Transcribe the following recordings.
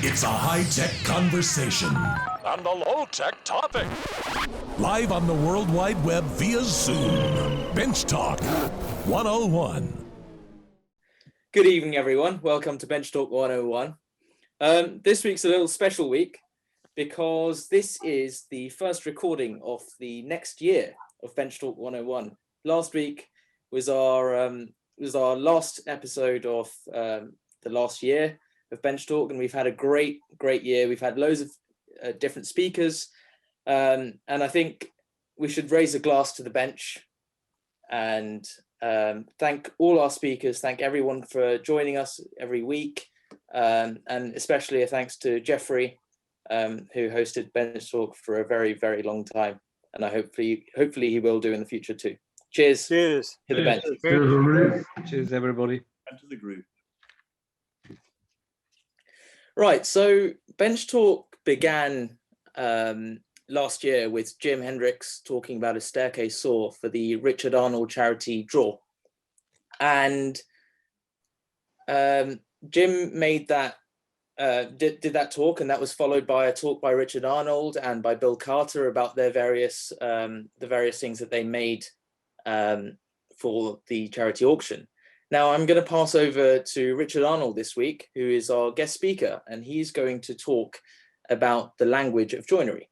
It's a high-tech conversation. And a low-tech topic. Live on the World Wide Web via Zoom. Bench Talk 101. Good evening, everyone. Welcome to Bench Talk 101. This week's a little special week because this is the first recording of the next year of Bench Talk 101. Last week was our last episode of the last year of Bench Talk, and we've had a great year. We've had loads of different speakers, and I think we should raise a glass to the bench and thank all our speakers, thank everyone for joining us every week, and especially a thanks to Jeffrey, who hosted Bench Talk for a very long time, and hopefully he will do in the future too. Cheers. Cheers To the bench. Cheers, everybody. And to the group. Right, so Bench Talk began last year with Jim Hendricks talking about a staircase saw for the Richard Arnold charity draw. And Jim made that, did that talk, and that was followed by a talk by Richard Arnold and by Bill Carter about their various, the various things that they made for the charity auction. Now I'm going to pass over to Richard Arnold this week, who is our guest speaker, and he's going to talk about the language of joinery.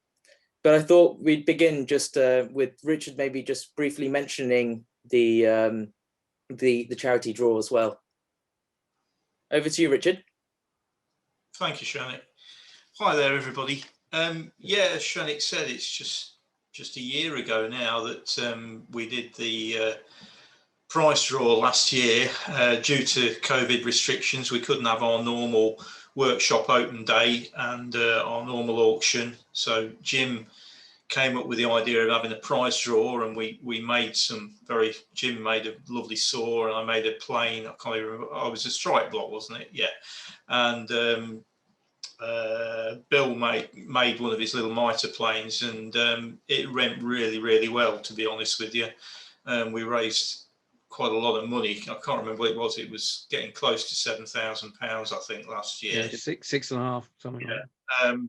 But I thought we'd begin just with Richard maybe just briefly mentioning the charity draw as well. Over to you, Richard. Thank you, Shanik. Hi there, everybody. Yeah, as Shanik said, it's just a year ago now that we did the prize draw last year. Due to COVID restrictions, we couldn't have our normal workshop open day and our normal auction. So Jim came up with the idea of having a prize draw, and we made Jim made a lovely saw, and I made a plane. I can't even remember. I was a strike block, wasn't it? Yeah. And Bill made one of his little mitre planes, and it went really well, to be honest with you. We raised quite a lot of money. I can't remember what it was. It was getting close to £7,000, I think, last year. Yeah, six and a half, something like that.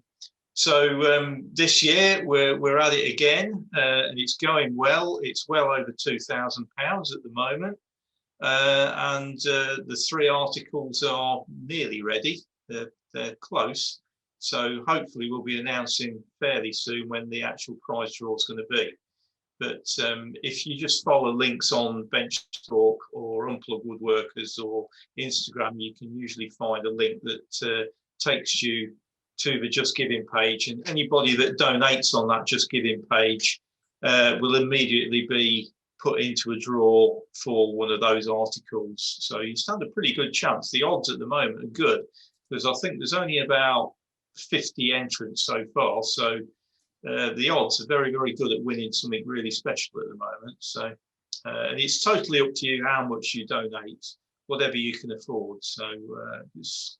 So this year we're at it again, and it's going well. It's well over £2,000 at the moment, and the 3 articles are nearly ready. They're close. So hopefully we'll be announcing fairly soon when the actual prize draw is going to be. But if you just follow links on Bench Talk or Unplugged Woodworkers or Instagram, you can usually find a link that takes you to the Just Giving page. And anybody that donates on that Just Giving page will immediately be put into a draw for one of those articles. So you stand a pretty good chance. The odds at the moment are good, because I think there's only about 50 entrants so far. So the odds are very good at winning something really special at the moment. So, and it's totally up to you how much you donate, whatever you can afford. So it's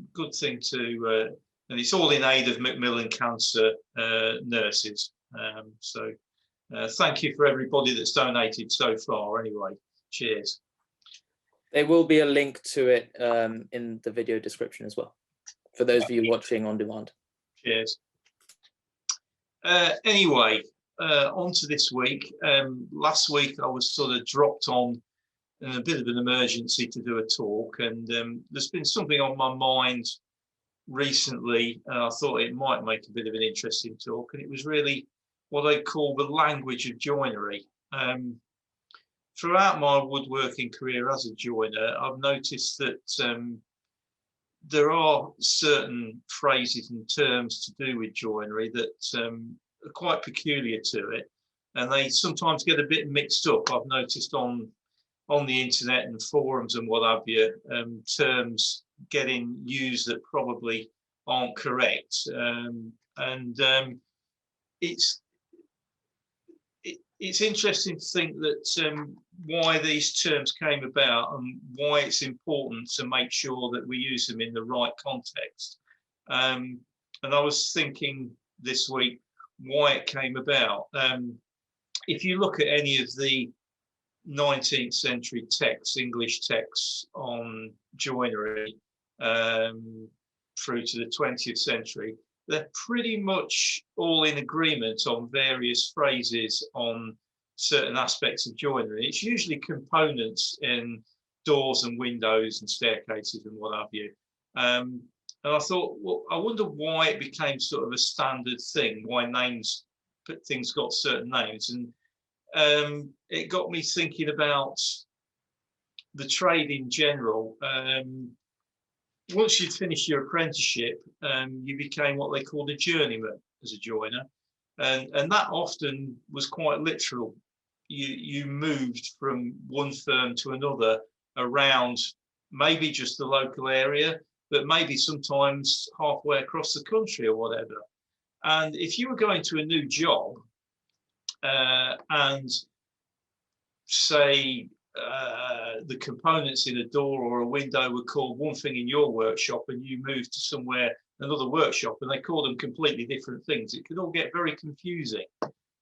a good thing to, and it's all in aid of Macmillan Cancer nurses. So thank you for everybody that's donated so far anyway. Cheers. There will be a link to it in the video description as well, for those of you watching on demand. Cheers. Anyway, on to this week. Last week I was sort of dropped on in a bit of an emergency to do a talk, and there's been something on my mind recently, and I thought it might make a bit of an interesting talk, and it was really what I call the language of joinery. Throughout my woodworking career as a joiner, I've noticed that there are certain phrases and terms to do with joinery that are quite peculiar to it, and they sometimes get a bit mixed up. I've noticed on the internet and forums and what have you, terms getting used that probably aren't correct, and it's interesting to think that why these terms came about and why it's important to make sure that we use them in the right context. And I was thinking this week why it came about. If you look at any of the 19th century texts, English texts on joinery, through to the 20th century, they're pretty much all in agreement on various phrases on certain aspects of joinery. It's usually components in doors and windows and staircases and what have you. And I thought, well, I wonder why it became sort of a standard thing, why things got certain names. And it got me thinking about the trade in general. Once you'd finished your apprenticeship, you became what they called a journeyman as a joiner. And that often was quite literal. You moved from one firm to another around maybe just the local area, but maybe sometimes halfway across the country or whatever. And if you were going to a new job and say the components in a door or a window were called one thing in your workshop and you moved to somewhere, another workshop, and they called them completely different things, it could all get very confusing.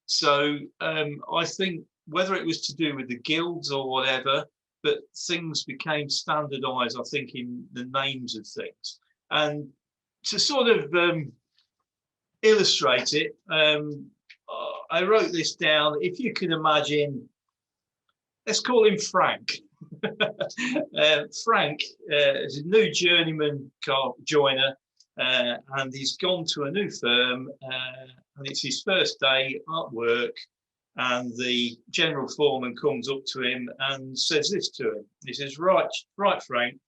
So I think whether it was to do with the guilds or whatever, but things became standardized, I think, in the names of things. And to sort of illustrate it, I wrote this down. If you can imagine, let's call him Frank. Frank is a new journeyman joiner, and he's gone to a new firm, and it's his first day at work. And the general foreman comes up to him and says this to him. He says, right, Frank,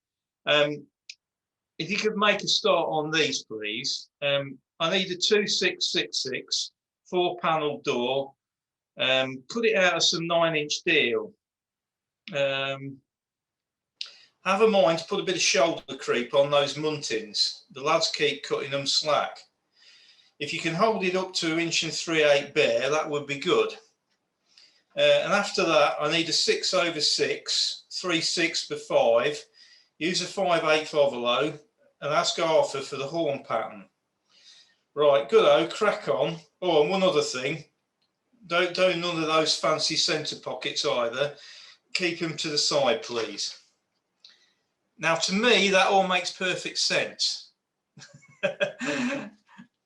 if you could make a start on these, please. I need a 2666 4-panel door. Cut it out of some 9-inch deal. Have a mind to put a bit of shoulder creep on those muntins. The lads keep cutting them slack. If you can hold it up to 1 3/8 bare, that would be good. And after that, I need a 6/6, 3/6 by 5. Use a 5/8 ovolo and ask Arthur for the horn pattern. Right, good-o, crack on. Oh, and one other thing. Don't do none of those fancy centre pockets either. Keep them to the side, please. Now, to me, that all makes perfect sense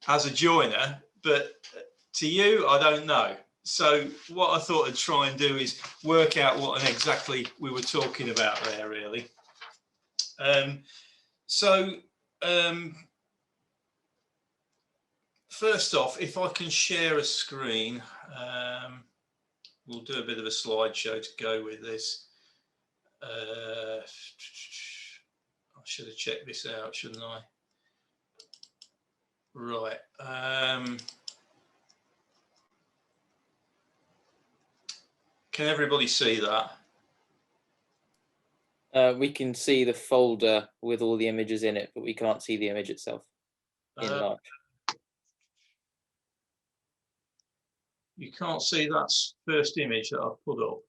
as a joiner, but to you, I don't know. So what I thought I'd try and do is work out what exactly we were talking about there, really. First off, if I can share a screen, we'll do a bit of a slideshow to go with this. I should have checked this out, shouldn't I? Right. Can everybody see that? We can see the folder with all the images in it, but we can't see the image itself in large. You can't see that first image that I've put up?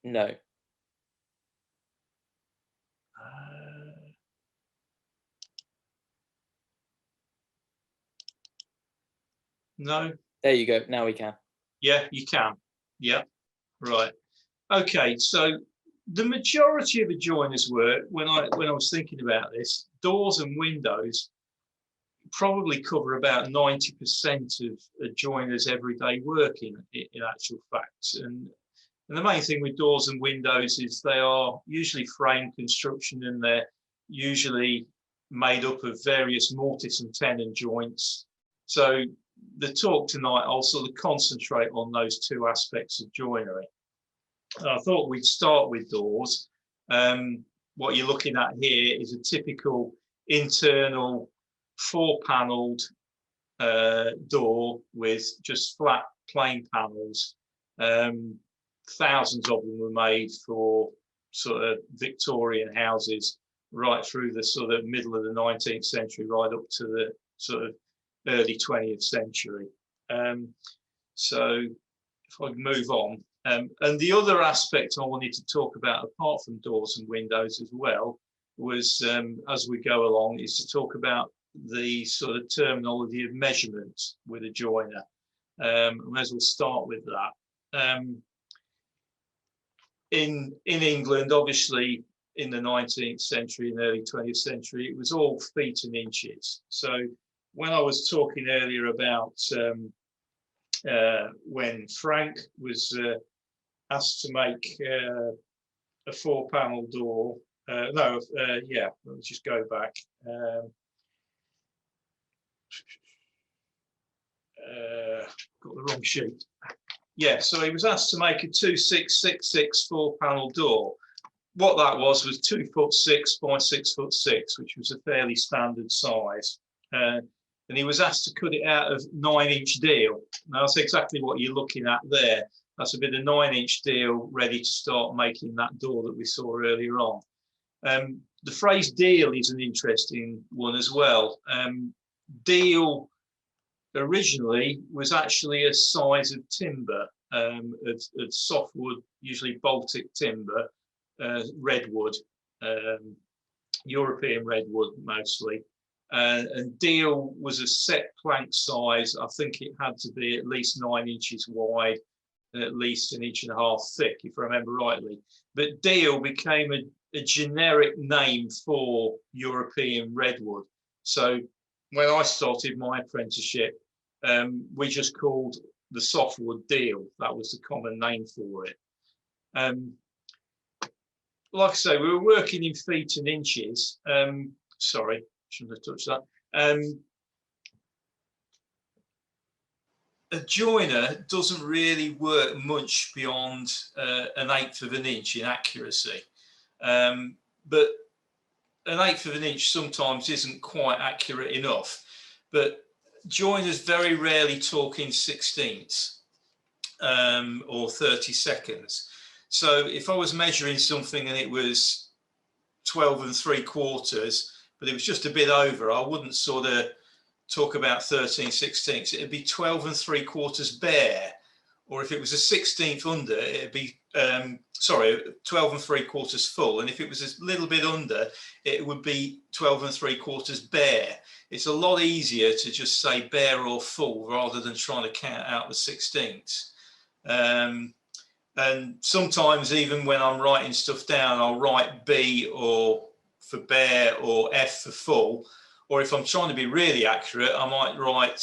No. No? There you go. Now we can. Yeah, you can. Yeah. Right. Okay. So the majority of a joiner's work, when I was thinking about this, doors and windows probably cover about 90% of a joiner's everyday work in actual fact. And the main thing with doors and windows is they are usually frame construction, and they're usually made up of various mortise and tenon joints. So the talk tonight, I'll sort of concentrate on those two aspects of joinery. I thought we'd start with doors. What you're looking at here is a typical internal 4-paneled door with just flat plain panels. Thousands of them were made for sort of Victorian houses right through the sort of middle of the 19th century, right up to the sort of early 20th century. So if I can move on. And the other aspect I wanted to talk about, apart from doors and windows as well, was as we go along, is to talk about the sort of terminology of measurement with a joiner. I may as well start with that. In England, obviously, in the 19th century and early 20th century, it was all feet and inches. So when I was talking earlier about when Frank was asked to make a 4-panel door, yeah, let's just go back. Got the wrong sheet. Yeah, so he was asked to make a 2666 4-panel door. What that was 2'6" by 6'6", which was a fairly standard size. And he was asked to cut it out of 9-inch deal. Now that's exactly what you're looking at there. That's a bit of 9-inch deal ready to start making that door that we saw earlier on. The phrase deal is an interesting one as well. Deal originally was actually a size of timber, of softwood, usually Baltic timber, redwood, European redwood mostly. And deal was a set plank size. I think it had to be at least 9 inches wide and at least 1.5 inches thick, if I remember rightly. But deal became a generic name for European redwood. So when I started my apprenticeship, we just called the softwood deal. That was the common name for it. Like I say, we were working in feet and inches. Sorry, shouldn't have touched that. A joiner doesn't really work much beyond 1/8 of an inch in accuracy. But 1/8 of an inch sometimes isn't quite accurate enough. But joiners very rarely talk in 1/16 or 30 seconds. So if I was measuring something and it was 12 3/4, but it was just a bit over, I wouldn't sort of talk about 13/16. It'd be 12 3/4 bare. Or if it was a 1/16 under, it'd be, 12 3/4 full. And if it was a little bit under, it would be 12 3/4 bare. It's a lot easier to just say bare or full rather than trying to count out the 16ths. And sometimes even when I'm writing stuff down, I'll write B or for bare or F for full. Or if I'm trying to be really accurate, I might write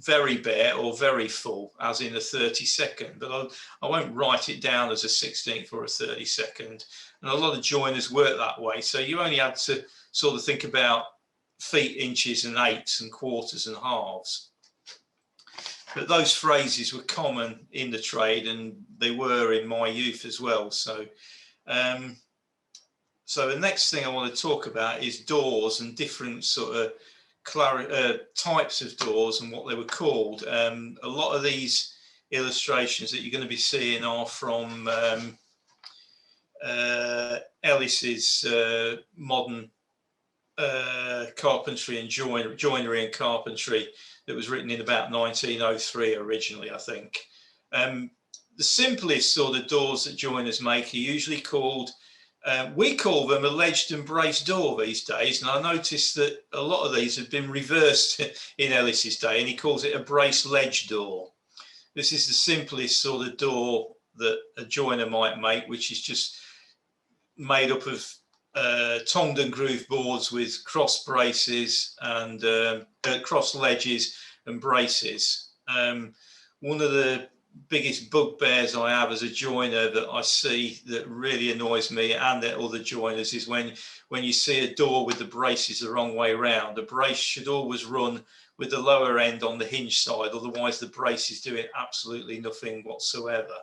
very bare or very full, as in a 30-second. But I won't write it down as a 16th or a 30-second. And a lot of joiners work that way. So you only had to sort of think about feet, inches, and eighths, and quarters, and halves. But those phrases were common in the trade, and they were in my youth as well. So, so the next thing I want to talk about is doors and different sort of types of doors and what they were called. A lot of these illustrations that you're going to be seeing are from Ellis's modern carpentry and joinery and carpentry that was written in about 1903 originally, I think. The simplest sort of doors that joiners make are usually called, we call them a ledged and braced door these days, and I noticed that a lot of these have been reversed in Ellis's day, and he calls it a braced ledge door. This is the simplest sort of door that a joiner might make, which is just made up of tongued and grooved boards with cross braces and cross ledges and braces. One of the biggest bugbears I have as a joiner that I see that really annoys me and the other joiners is when you see a door with the braces the wrong way around. The brace should always run with the lower end on the hinge side, otherwise the brace is doing absolutely nothing whatsoever.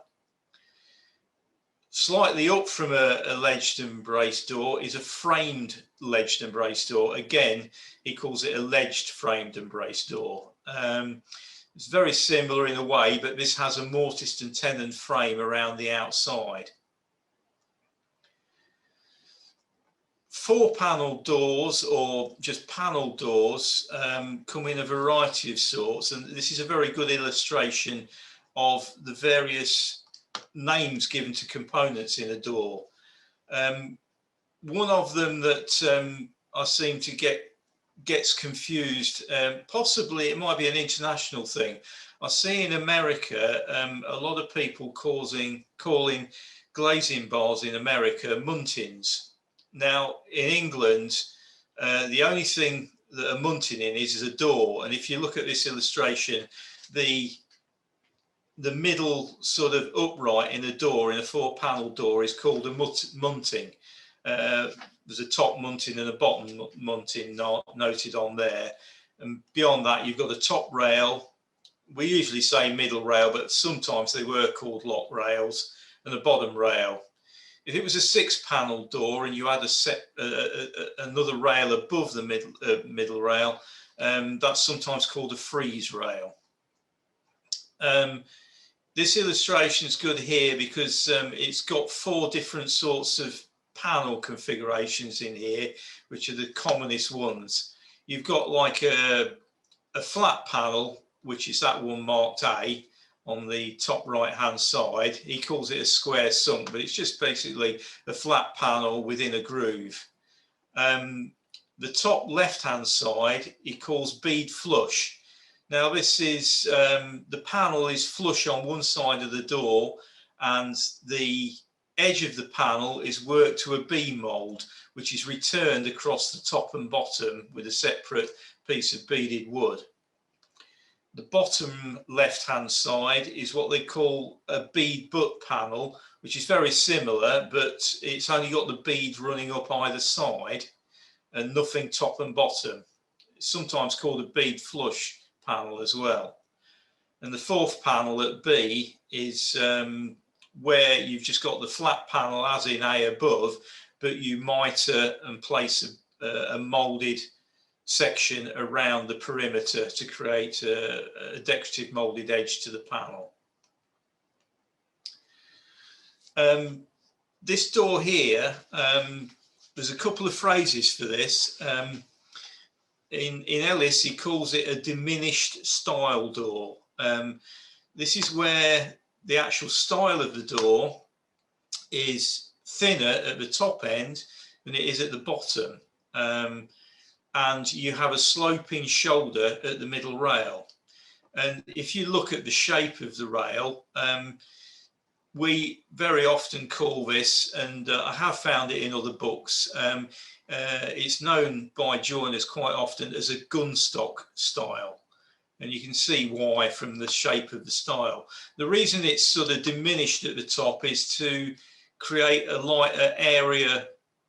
Slightly up from a ledged and braced door is a framed ledged and braced door. Again, he calls it a ledged framed and braced door. It's very similar in a way, but this has a mortised and tenon frame around the outside. 4-panel doors, or just panel doors, come in a variety of sorts, and this is a very good illustration of the various names given to components in a door. One of them that I seem to gets confused, possibly it might be an international thing. I see in America a lot of people calling glazing bars in America muntins, Now, in England, the only thing that a muntin in is a door. And if you look at this illustration, the middle sort of upright in a door, in a 4-panel door, is called a munting. There's a top munting and a bottom munting noted on there. And beyond that, you've got the top rail. We usually say middle rail, but sometimes they were called lock rails, and the bottom rail. If it was a 6-panel door and you had another rail above the middle rail, that's sometimes called a frieze rail. This illustration is good here because it's got 4 different sorts of panel configurations in here, which are the commonest ones. You've got like a flat panel, which is that one marked A on the top right hand side. He calls it a square sunk, but it's just basically a flat panel within a groove. The top left hand side he calls bead flush. Now this is the panel is flush on one side of the door, and the edge of the panel is worked to a beam mold, which is returned across the top and bottom with a separate piece of beaded wood. The bottom left-hand side is what they call a bead butt panel, which is very similar, but it's only got the bead running up either side and nothing top and bottom. It's sometimes called a bead flush panel as well. And the 4th panel at B is where you've just got the flat panel as in A above, but you mitre and place a moulded section around the perimeter to create a decorative moulded edge to the panel. This door here, there's a couple of phrases for this. In Ellis, he calls it a diminished style door. This is where the actual style of the door is thinner at the top end than it is at the bottom. And you have a sloping shoulder at the middle rail. And if you look at the shape of the rail, we very often call this, and I have found it in other books, it's known by joiners quite often as a gunstock style. And you can see why from the shape of the style. The reason it's sort of diminished at the top is to create a lighter area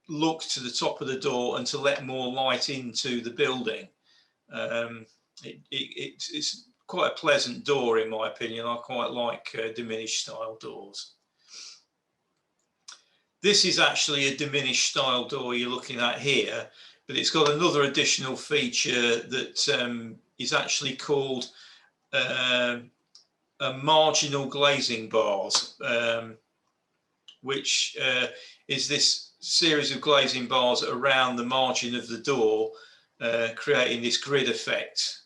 look to the top of the door and to let more light into the building. It's quite a pleasant door in my opinion. I quite like diminished style doors. This is actually a diminished style door you're looking at here, but it's got another additional feature that is actually called a marginal glazing bars, which is this series of glazing bars around the margin of the door, creating this grid effect.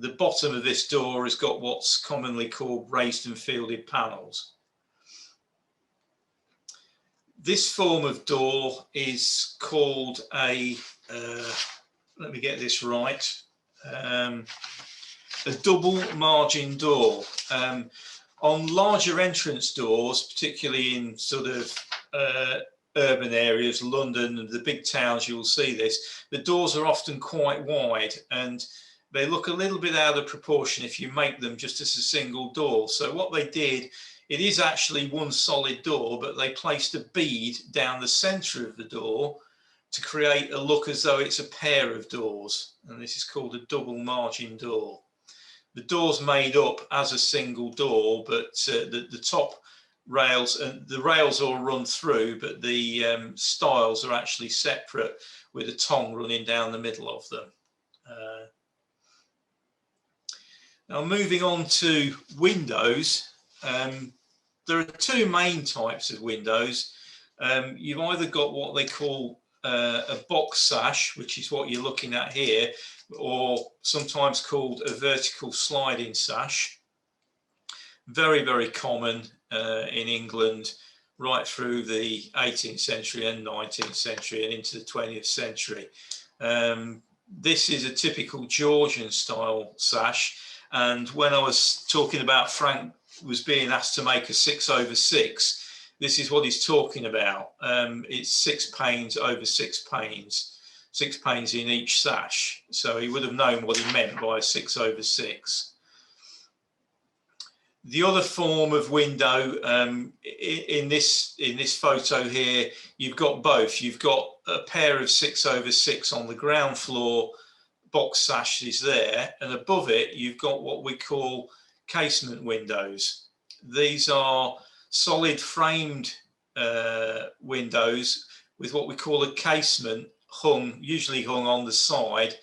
The bottom of this door has got what's commonly called raised and fielded panels. This form of door is called a, let me get this right, a double margin door. On larger entrance doors, particularly in sort of urban areas, London and the big towns, you'll see this. The doors are often quite wide and they look a little bit out of proportion if you make them just as a single door. So what they did, it is actually one solid door, but they placed a bead down the center of the door to create a look as though it's a pair of doors. And this is called a double margin door. The door's made up as a single door, but the top rails and the rails all run through, but the stiles are actually separate with a tongue running down the middle of them. Now moving on to windows, there are 2 main types of windows. You've either got what they call a box sash, which is what you're looking at here, or sometimes called a vertical sliding sash. Very, very common in England right through the 18th century and 19th century and into the 20th century. This is a typical Georgian style sash. And when I was talking about Frank was being asked to make a 6/6, this is what he's talking about. It's 6 panes over 6 panes, 6 panes in each sash. So he would have known what he meant by 6 over 6. The other form of window in this photo here, you've got both. You've got a pair of 6 over 6 on the ground floor box sashes there, and above it you've got what we call casement windows. These are solid framed windows with what we call a casement usually hung on the side.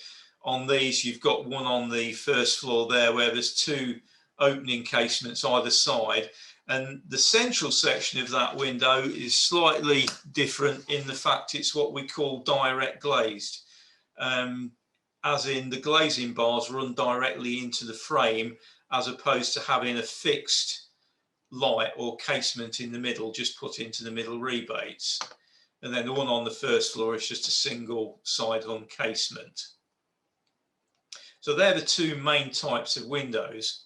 On these you've got one on the first floor there where there's 2 opening casements either side, and the central section of that window is slightly different in the fact it's what we call direct glazed, as in the glazing bars run directly into the frame as opposed to having a fixed light or casement in the middle just put into the middle rebates. And then the one on the first floor is just a single side hung casement. So they're the 2 main types of windows.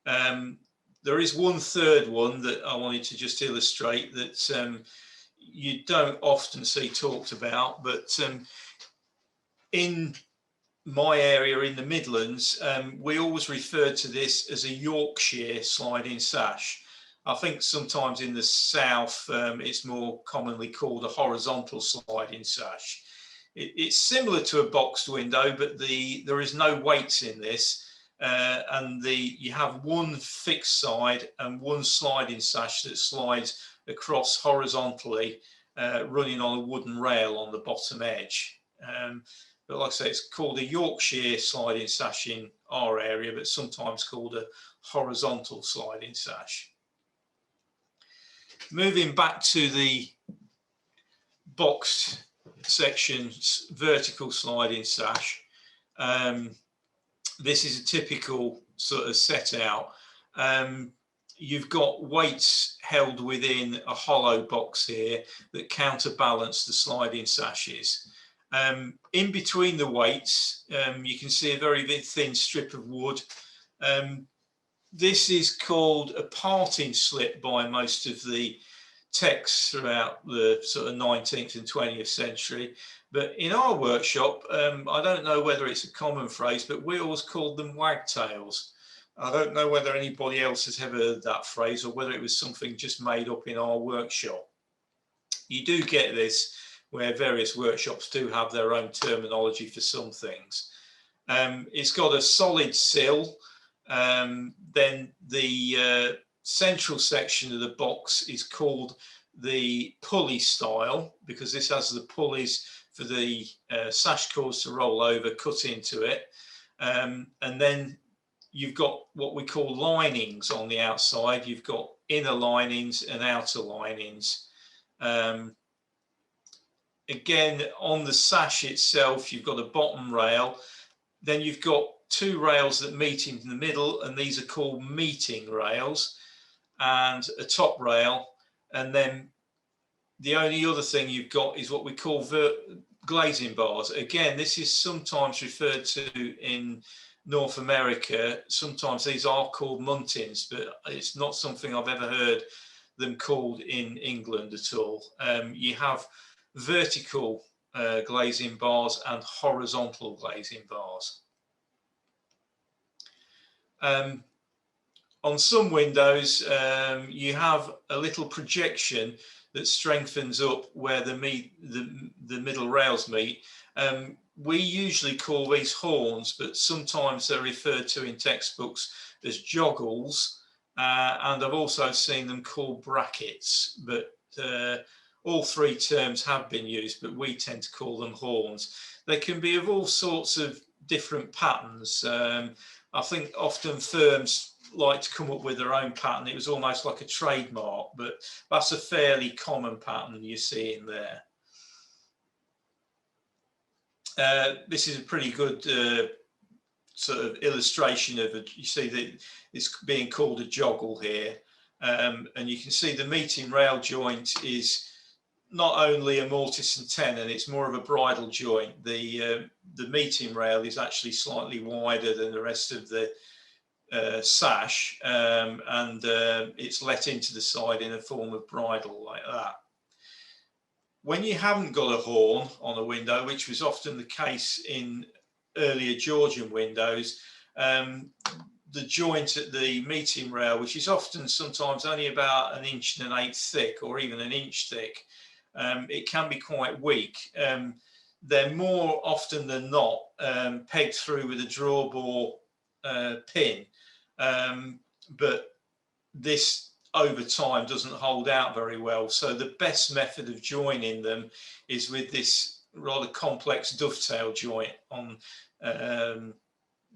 There is one third one that I wanted to just illustrate that you don't often see talked about, but in my area in the Midlands, we always refer to this as a Yorkshire sliding sash. I think sometimes in the south it's more commonly called a horizontal sliding sash. It's similar to a boxed window, but there is no weights in this. And you have one fixed side and one sliding sash that slides across horizontally, running on a wooden rail on the bottom edge. But like I say, it's called a Yorkshire sliding sash in our area, but sometimes called a horizontal sliding sash. Moving back to the boxed section's vertical sliding sash. This is a typical sort of set out. You've got weights held within a hollow box here that counterbalance the sliding sashes. In between the weights, you can see a very thin strip of wood. This is called a parting slip by most of the texts throughout the sort of 19th and 20th century. But in our workshop, I don't know whether it's a common phrase, but we always called them wagtails. I don't know whether anybody else has ever heard that phrase or whether it was something just made up in our workshop. You do get this where various workshops do have their own terminology for some things. It's got a solid sill. Then the central section of the box is called the pulley style because this has the pulleys for the sash cords to roll over, cut into it. And then you've got what we call linings on the outside. You've got inner linings and outer linings. Again, on the sash itself, you've got a bottom rail. Then you've got 2 rails that meet in the middle, and these are called meeting rails, and a top rail. And then the only other thing you've got is what we call glazing bars. Again, this is sometimes referred to in North America. Sometimes these are called muntins, but it's not something I've ever heard them called in England at all. You have vertical glazing bars and horizontal glazing bars. On some windows, you have a little projection that strengthens up where the middle rails meet. We usually call these horns, but sometimes they're referred to in textbooks as joggles, and I've also seen them called brackets, but all 3 terms have been used, but we tend to call them horns. They can be of all sorts of different patterns. I think often firms like to come up with their own pattern. It was almost like a trademark, but that's a fairly common pattern you see in there. This is a pretty good sort of illustration of it. You see that it's being called a joggle here, and you can see the meeting rail joint is not only a mortise and tenon, it's more of a bridle joint. The meeting rail is actually slightly wider than the rest of the sash, and it's let into the side in a form of bridle like that. When you haven't got a horn on a window, which was often the case in earlier Georgian windows, the joint at the meeting rail, which is often sometimes only about 1 1/8 inches thick or even 1 inch thick, it can be quite weak. They're more often than not pegged through with a drawbar pin, but this over time doesn't hold out very well. So the best method of joining them is with this rather complex dovetail joint on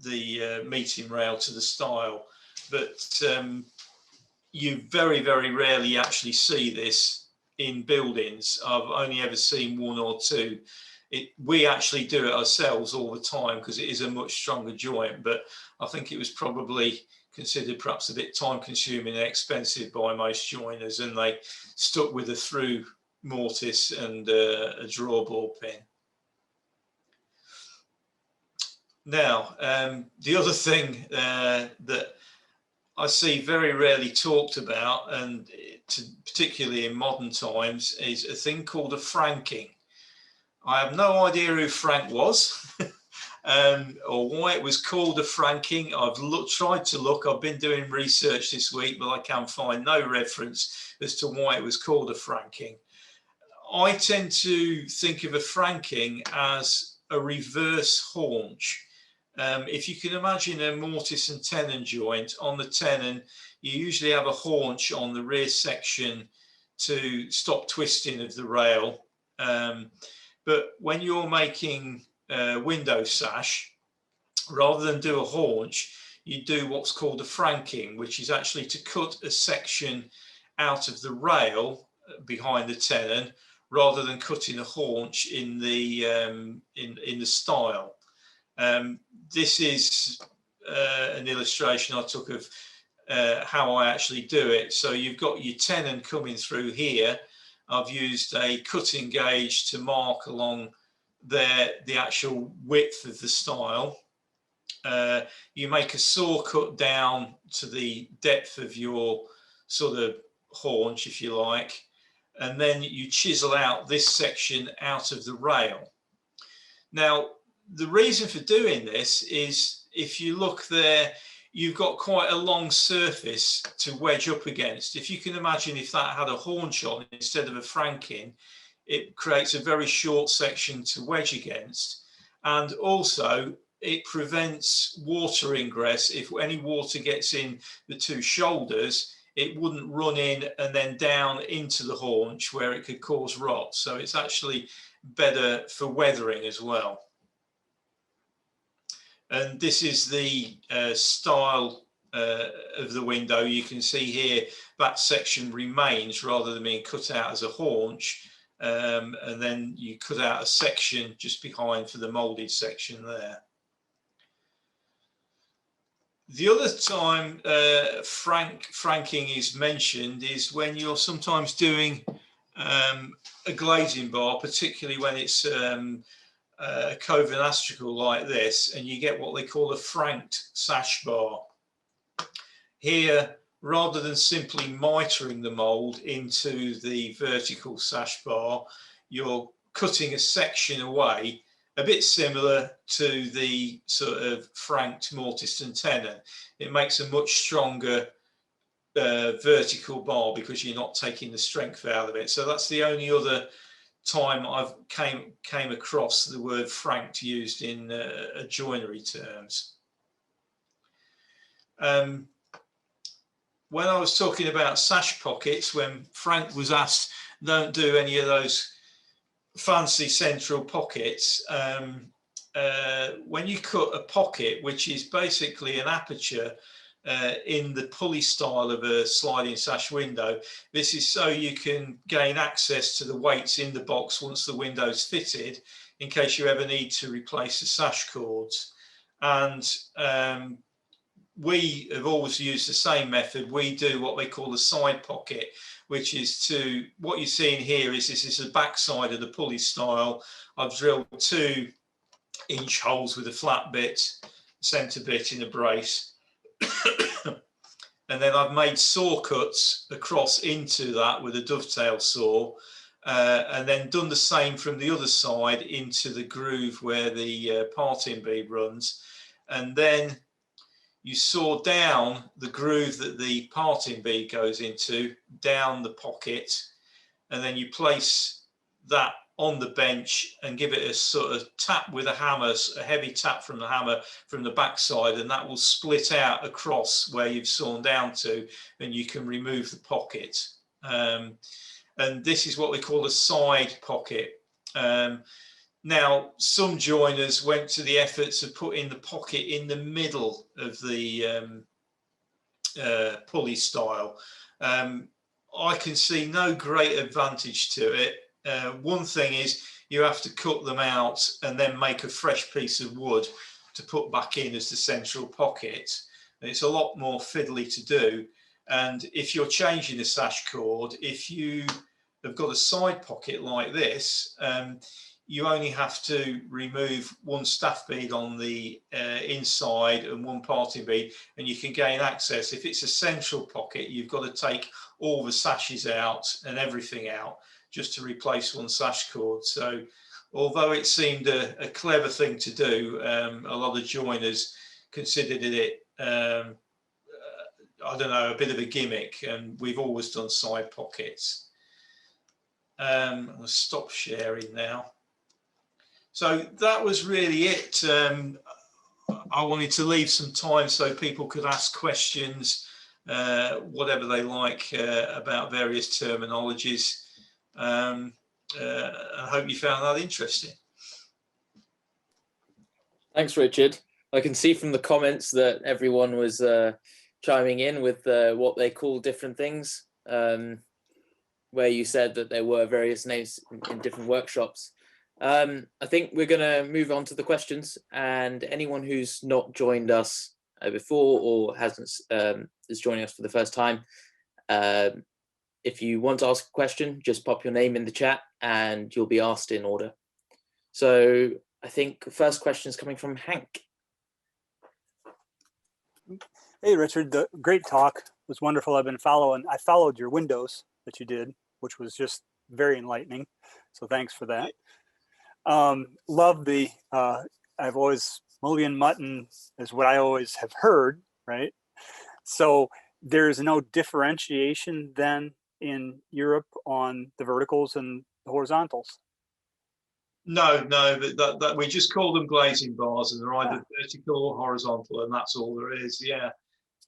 the meeting rail to the stile. But you very, very rarely actually see this in buildings. I've only ever seen 1 or 2. We actually do it ourselves all the time because it is a much stronger joint, but I think it was probably considered perhaps a bit time consuming and expensive by most joiners, and they stuck with a through mortise and a drawbar pin. Now, the other thing that I see very rarely talked about, and particularly in modern times, is a thing called a franking. I have no idea who Frank was or why it was called a franking. I've tried to look, I've been doing research this week, but I can find no reference as to why it was called a franking. I tend to think of a franking as a reverse haunch. If you can imagine a mortise and tenon joint, on the tenon, you usually have a haunch on the rear section to stop twisting of the rail. But when you're making window sash, rather than do a haunch, you do what's called a franking, which is actually to cut a section out of the rail behind the tenon, rather than cutting a haunch in the stile. This is an illustration I took of how I actually do it. So you've got your tenon coming through here. I've used a cutting gauge to mark along there the actual width of the stile. You make a saw cut down to the depth of your sort of haunch, if you like, and then you chisel out this section out of the rail. Now, the reason for doing this is, if you look there, you've got quite a long surface to wedge up against. If you can imagine, if that had a haunch on instead of a franking, it creates a very short section to wedge against. And also it prevents water ingress. If any water gets in the 2 shoulders, it wouldn't run in and then down into the haunch where it could cause rot. So it's actually better for weathering as well. And this is the style of the window. You can see here that section remains rather than being cut out as a haunch, and then you cut out a section just behind for the moulded section there. The other time franking is mentioned is when you're sometimes doing a glazing bar, particularly when it's a covanastrical like this, and you get what they call a franked sash bar. Here, rather than simply mitering the mould into the vertical sash bar, you're cutting a section away, a bit similar to the sort of franked mortise and tenon. It makes a much stronger vertical bar because you're not taking the strength out of it. So that's the only other time I've came across the word franked used in joinery terms. When I was talking about sash pockets, when Frank was asked, don't do any of those fancy central pockets, when you cut a pocket, which is basically an aperture in the pulley style of a sliding sash window, this is so you can gain access to the weights in the box once the window's fitted, in case you ever need to replace the sash cords. And we have always used the same method. We do what they call a side pocket, which is to, what you're seeing here is this is the back side of the pulley style. I've drilled 2-inch holes with a flat bit, centre bit in a brace. and then I've made saw cuts across into that with a dovetail saw, and then done the same from the other side into the groove where the parting bead runs, and then you saw down the groove that the parting bead goes into, down the pocket, and then you place that on the bench and give it a sort of tap with a hammer, a heavy tap from the hammer from the backside, and that will split out across where you've sawn down to, and you can remove the pocket. And this is what we call a side pocket. Now, some joiners went to the efforts of putting the pocket in the middle of the pulley style. I can see no great advantage to it. One thing is you have to cut them out and then make a fresh piece of wood to put back in as the central pocket. It's a lot more fiddly to do. And if you're changing a sash cord, if you have got a side pocket like this, you only have to remove one staff bead on the inside and one parting bead, and you can gain access. If it's a central pocket, you've got to take all the sashes out and everything out just to replace one sash cord. So although it seemed a clever thing to do, a lot of joiners considered it, I don't know, a bit of a gimmick, and we've always done side pockets. I'll stop sharing now. So that was really it. I wanted to leave some time so people could ask questions, whatever they like, about various terminologies. I hope you found that interesting. Thanks, Richard. I can see from the comments that everyone was chiming in with what they call different things, where you said that there were various names in different workshops. I think we're going to move on to the questions, and anyone who's not joined us before or hasn't is joining us for the first time, if you want to ask a question, just pop your name in the chat and you'll be asked in order. So I think the first question is coming from Hank. Hey, Richard, the great talk was wonderful. I followed your windows that you did, which was just very enlightening. So thanks for that. Love the, mullion mutton is what I always have heard, right? So there's no differentiation then in Europe on the verticals and the horizontals? No, but we just call them glazing bars, and they're either vertical or horizontal, and that's all there is. Yeah.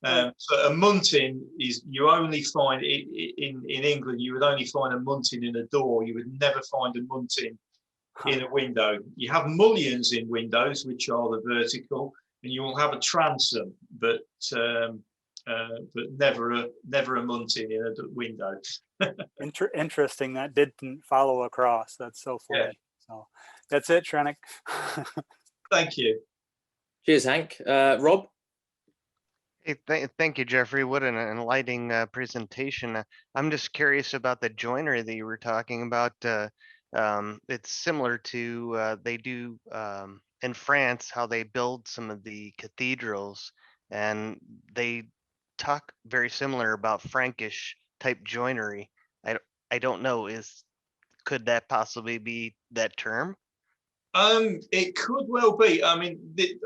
So a muntin is, you only find in England, you would only find a muntin in a door. You would never find a muntin in a window. You have mullions in windows, which are the vertical, and you will have a transom, but never a muntin in a window. Interesting. That didn't follow across. That's so funny. Yeah. So that's it, Shrenik. Thank you. Cheers, Hank. Rob? Hey, thank you, Jeffrey. What an enlightening presentation. I'm just curious about the joinery that you were talking about. It's similar to they do in France, how they build some of the cathedrals, and they talk very similar about Frankish type joinery. I don't know, could that possibly be that term? It could well be. I mean,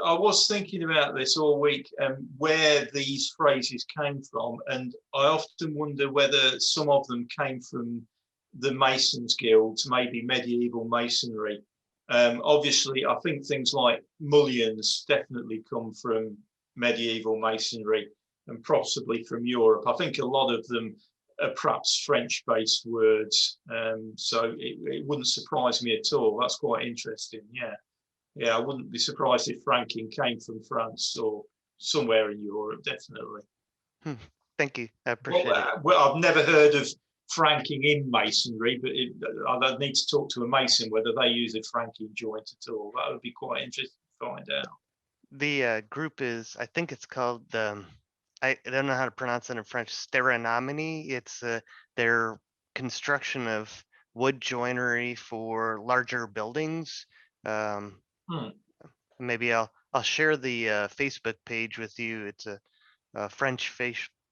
I was thinking about this all week and where these phrases came from, and I often wonder whether some of them came from the Masons Guilds, maybe medieval masonry. Obviously, I think things like mullions definitely come from medieval masonry and possibly from Europe. I think a lot of them are perhaps French-based words, so it wouldn't surprise me at all. That's quite interesting. Yeah, I wouldn't be surprised if franking came from France or somewhere in Europe, definitely. Thank you. I appreciate it. Well, I've never heard of franking in masonry, but I'd need to talk to a mason whether they use a franking joint at all. That would be quite interesting to find out. The group is, I think it's called, I don't know how to pronounce it in French, Stereonominy. It's their construction of wood joinery for larger buildings. Maybe I'll share the Facebook page with you. It's a French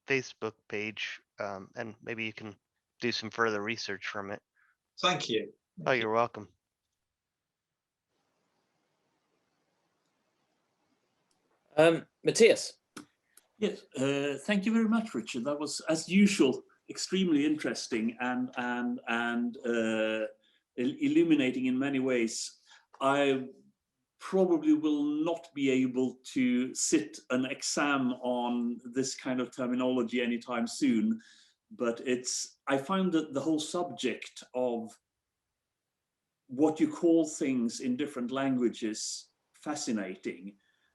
Facebook page, and maybe you can do some further research from it. Thank you. Oh, you're welcome. Matthias. Yes, thank you very much, Richard. That was, as usual, extremely interesting and illuminating in many ways. I probably will not be able to sit an exam on this kind of terminology anytime soon, but I find that the whole subject of what you call things in different languages fascinating.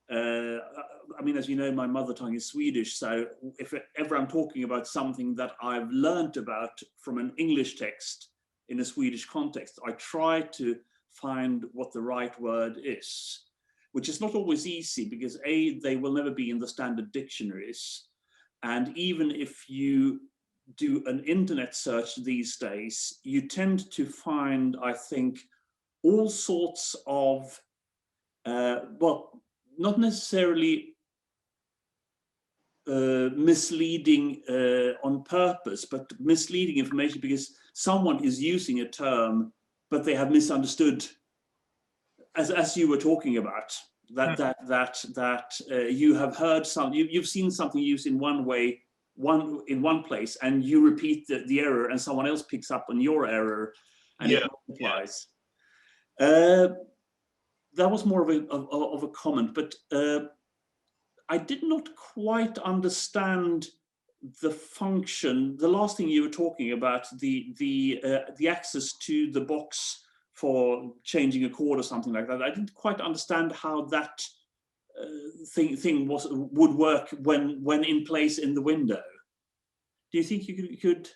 I mean, as you know, my mother tongue is Swedish, so if ever I'm talking about something that I've learned about from an English text in a Swedish context, I try to find what the right word is, which is not always easy because A, they will never be in the standard dictionaries. And even if you do an internet search these days, you tend to find, I think, all sorts of, well, not necessarily misleading on purpose, but misleading information because someone is using a term, but they have misunderstood, as you were talking about, that you have heard you've seen something used in one way, in one place, and you repeat the error, and someone else picks up on your error, and it multiplies. That was more of a comment, but I did not quite understand the function. The last thing you were talking about, the access to the box for changing a chord or something like that. I didn't quite understand how that thing would work when in place in the window. Do you think you could?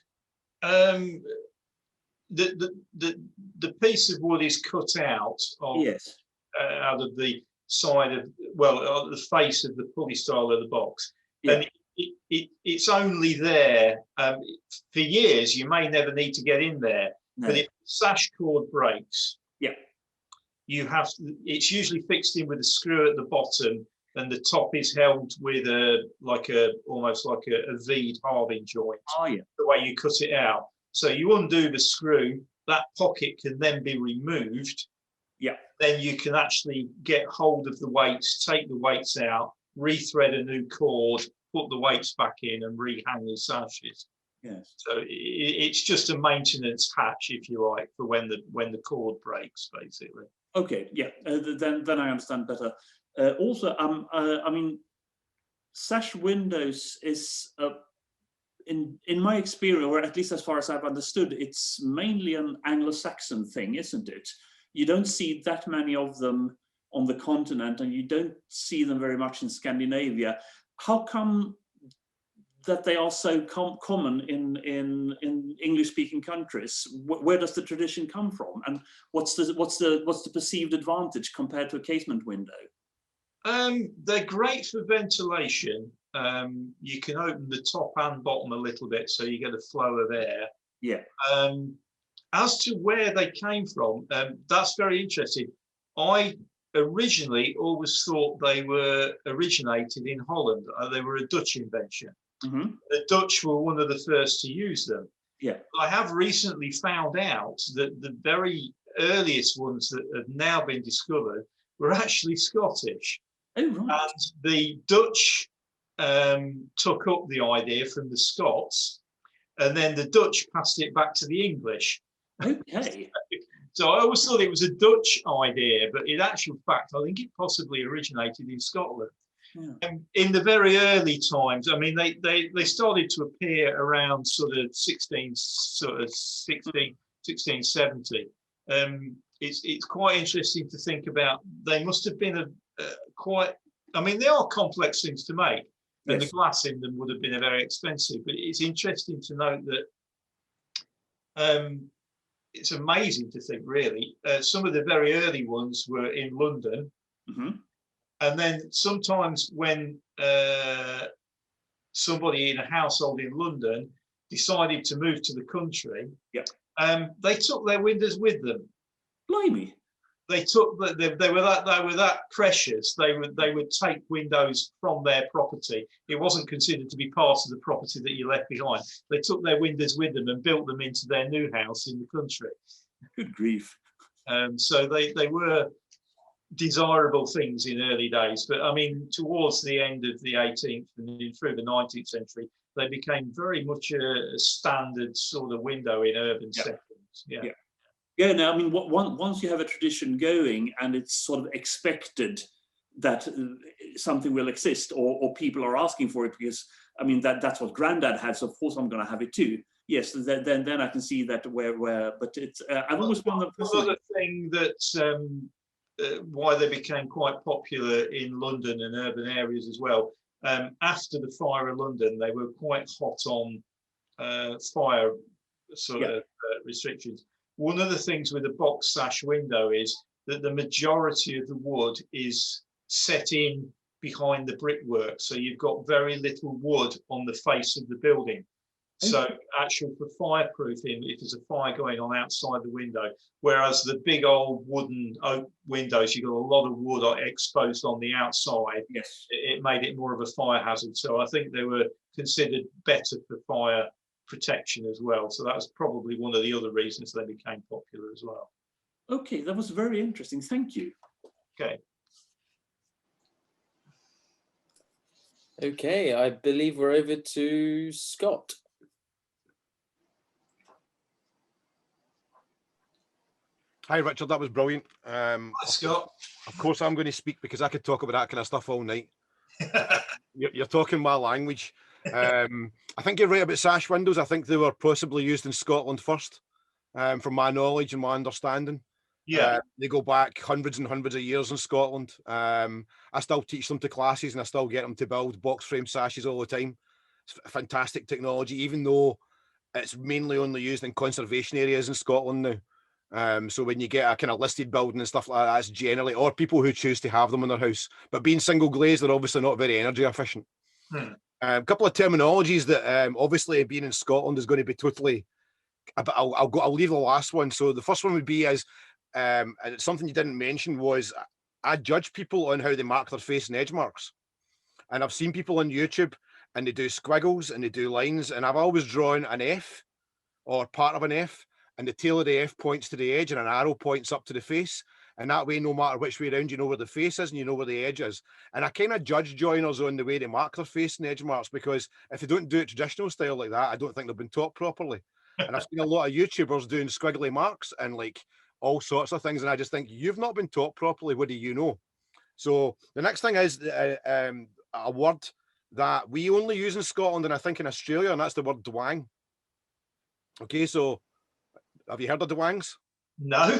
The piece of wood is cut out of, yes, out of the side of, well, the face of the pulley style of the box, and it's only there for years. You may never need to get in there, but if the sash cord breaks, you have to, it's usually fixed in with a screw at the bottom, and the top is held with almost like a V'd halving joint. The way you cut it out. So you undo the screw, that pocket can then be removed. Then you can actually get hold of the weights, take the weights out, rethread a new cord, put the weights back in, and rehang the sashes. Yes. So it's just a maintenance hatch, if you like, for when the cord breaks, basically. Okay. Yeah. Then I understand better. Also, I mean, Sash Windows is in my experience, or at least as far as I've understood, it's mainly an Anglo-Saxon thing, isn't it? You don't see that many of them on the continent, and you don't see them very much in Scandinavia. How come that they are so common in English-speaking countries? Where does the tradition come from, and what's the perceived advantage compared to a casement window? They're great for ventilation. You can open the top and bottom a little bit, so you get a flow of air. Yeah. As to where they came from, that's very interesting. I originally always thought they were originated in Holland. They were a Dutch invention. Mm-hmm. The Dutch were one of the first to use them. Yeah. I have recently found out that the very earliest ones that have now been discovered were actually Scottish. Oh, right. And the Dutch took up the idea from the Scots, and then the Dutch passed it back to the English. Okay. So I always thought it was a Dutch idea, but in actual fact, I think it possibly originated in Scotland. Yeah. In the very early times, I mean, they started to appear around sort of 1670. It's quite interesting to think about. They must have been quite. I mean, they are complex things to make, and the glass in them would have been very expensive. But it's interesting to note that it's amazing to think, really. Some of the very early ones were in London. Mm-hmm. And then sometimes when somebody in a household in London decided to move to the country, they took their windows with them. Blimey. they took they were that precious. They would take windows from their property. It wasn't considered to be part of the property that you left behind. They took their windows with them and built them into their new house in the country. Good grief. So they were desirable things in early days, but I mean, towards the end of the 18th and through the 19th century, they became very much a standard sort of window in urban settings. Yeah, no, I mean, once you have a tradition going and it's sort of expected that something will exist or people are asking for it because, I mean, that's what Granddad had, so of course I'm going to have it too. Yes, then I can see that but it's, I've always wondered. Another thing that why they became quite popular in London and urban areas as well, after the fire of London, they were quite hot on fire sort of restrictions. One of the things with a box sash window is that the majority of the wood is set in behind the brickwork. So you've got very little wood on the face of the building. So actually for fireproofing, if there's a fire going on outside the window, whereas the big old wooden oak windows, you've got a lot of wood exposed on the outside. Yes. It made it more of a fire hazard. So I think they were considered better for fire protection as well. So that was probably one of the other reasons they became popular as well. Okay, that was very interesting. Thank you. Okay. Okay, I believe we're over to Scott. Hi, Richard. That was brilliant. Hi, Scott. Of course, I'm going to speak because I could talk about that kind of stuff all night. You're talking my language. I think you're right about Sash Windows. I think they were possibly used in Scotland first, from my knowledge and my understanding. Yeah. They go back hundreds and hundreds of years in Scotland. I still teach them to classes and I still get them to build box frame sashes all the time. It's fantastic technology, even though it's mainly only used in conservation areas in Scotland now. So when you get a kind of listed building and stuff like that, that's generally, or people who choose to have them in their house. But being single glazed, they're obviously not very energy efficient. A couple of terminologies that obviously being in Scotland is going to be totally, but I'll leave the last one. So the first one would be as, and it's something you didn't mention, was I judge people on how they mark their face and edge marks. And I've seen people on YouTube and they do squiggles and they do lines, and I've always drawn an F or part of an F, and the tail of the F points to the edge and an arrow points up to the face. And that way, no matter which way around, you know where the face is and you know where the edge is. And I kind of judge joiners on the way they mark their face and edge marks, because if they don't do it traditional style like that, I don't think they've been taught properly. And I've seen a lot of YouTubers doing squiggly marks and like all sorts of things. And I just think, you've not been taught properly. What do you know? So the next thing is a word that we only use in Scotland and I think in Australia, and that's the word dwang. Okay, so have you heard of dwangs? No.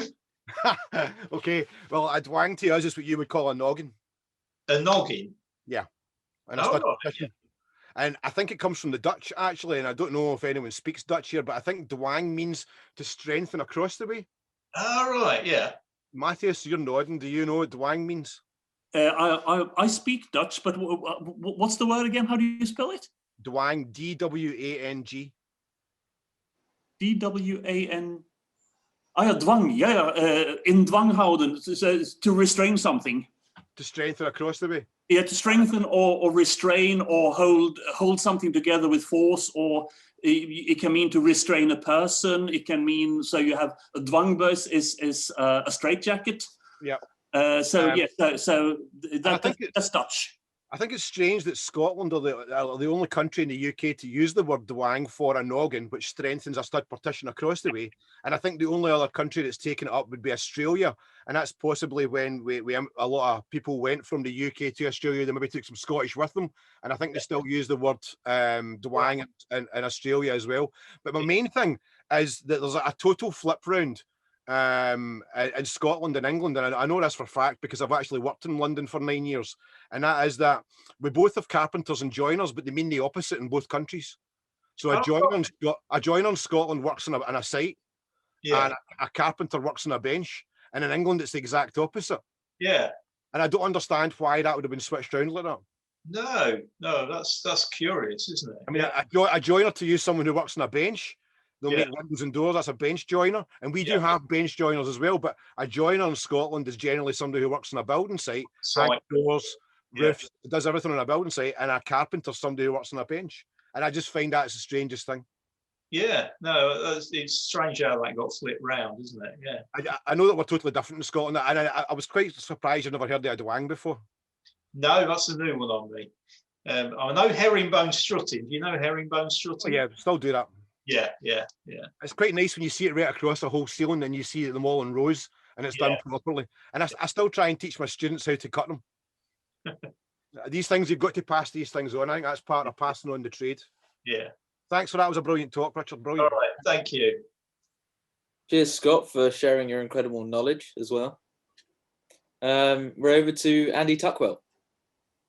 Okay, well, a dwang to us is what you would call a noggin. A noggin? Yeah. And, and I think it comes from the Dutch, actually, and I don't know if anyone speaks Dutch here, but I think dwang means to strengthen across the way. Oh, right, yeah. Matthias, you're nodding. Do you know what dwang means? I speak Dutch, but what's the word again? How do you spell it? Dwang, D-W-A-N-G. D-W-A-N. Ah ja, dwang. Yeah, in dwang houden, to restrain something. To strengthen across the way. Yeah, to strengthen or restrain or hold something together with force, or it can mean to restrain a person. It can mean, so you have a dwangbus is a straitjacket. Yeah. That's Dutch. I think it's strange that Scotland are the only country in the UK to use the word dwang for a noggin, which strengthens a stud partition across the way. And I think the only other country that's taken it up would be Australia. And that's possibly when a lot of people went from the UK to Australia. They maybe took some Scottish with them. And I think they still use the word dwang in Australia as well. But my main thing is that there's a total flip round in Scotland and England, and I know this for a fact because I've actually worked in London for 9 years, and that is that we both have carpenters and joiners, but they mean the opposite in both countries. So a joiner in Scotland works on a site, and a carpenter works on a bench, and in England it's the exact opposite. Yeah. And I don't understand why that would have been switched around like that. No, that's curious, isn't it? I mean, a joiner to use someone who works on a bench They'll make windows and doors. That's a bench joiner. And we do have bench joiners as well, but a joiner in Scotland is generally somebody who works on a building site, hangs doors, roofs, does everything on a building site, and a carpenter's somebody who works on a bench. And I just find that's the strangest thing. Yeah, no, it's strange how that got flipped round, isn't it? Yeah. I know that we're totally different in Scotland, and I was quite surprised I've never heard of a dwang before. No, that's a new one on me. I know herringbone strutting. Do you know herringbone strutting? Oh, yeah, still do that. Yeah. It's quite nice when you see it right across the whole ceiling and you see them all in rows and it's done properly. And I still try and teach my students how to cut them. These things, you've got to pass these things on. I think that's part of passing on the trade. Yeah. Thanks for that. It was a brilliant talk, Richard. Brilliant. All right. Thank you. Cheers, Scott, for sharing your incredible knowledge as well. We're over to Andy Tuckwell.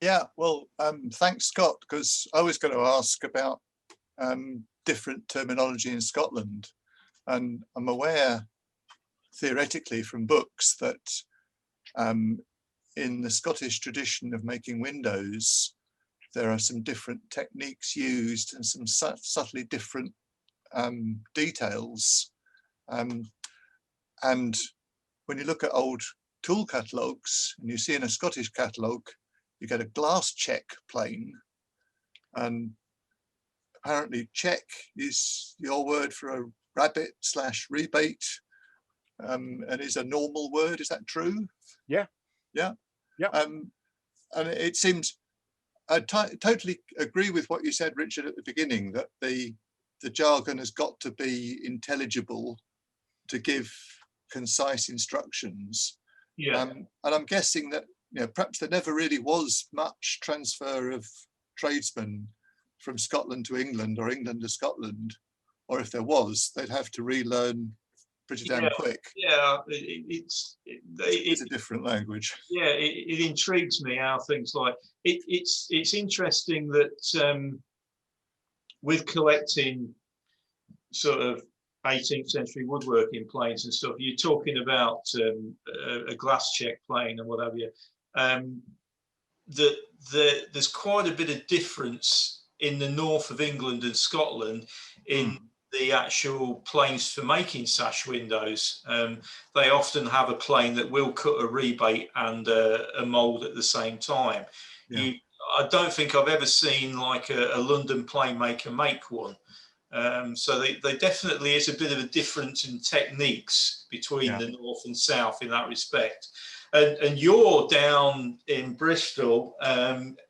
Yeah, well, thanks, Scott, because I was going to ask about different terminology in Scotland. And I'm aware, theoretically, from books that in the Scottish tradition of making windows, there are some different techniques used and some subtly different details. And when you look at old tool catalogues, and you see in a Scottish catalogue, you get a glass check plane, and apparently check is your word for a rabbit / rebate, and is a normal word. Is that true? Yeah. And it seems I totally agree with what you said, Richard, at the beginning, that the jargon has got to be intelligible to give concise instructions. Yeah. And I'm guessing that perhaps there never really was much transfer of tradesmen from Scotland to England or England to Scotland, or if there was, they'd have to relearn pretty damn quick. Yeah, it's a different language. Yeah, it intrigues me how things like it's interesting that with collecting sort of 18th century woodworking planes and stuff, you're talking about a glass check plane and whatever. There's quite a bit of difference in the north of England and Scotland in the actual planes for making sash windows. They often have a plane that will cut a rebate and a mould at the same time. Yeah. I don't think I've ever seen like a London plane maker make one. So they definitely is a bit of a difference in techniques between the north and south in that respect. And you're down in Bristol,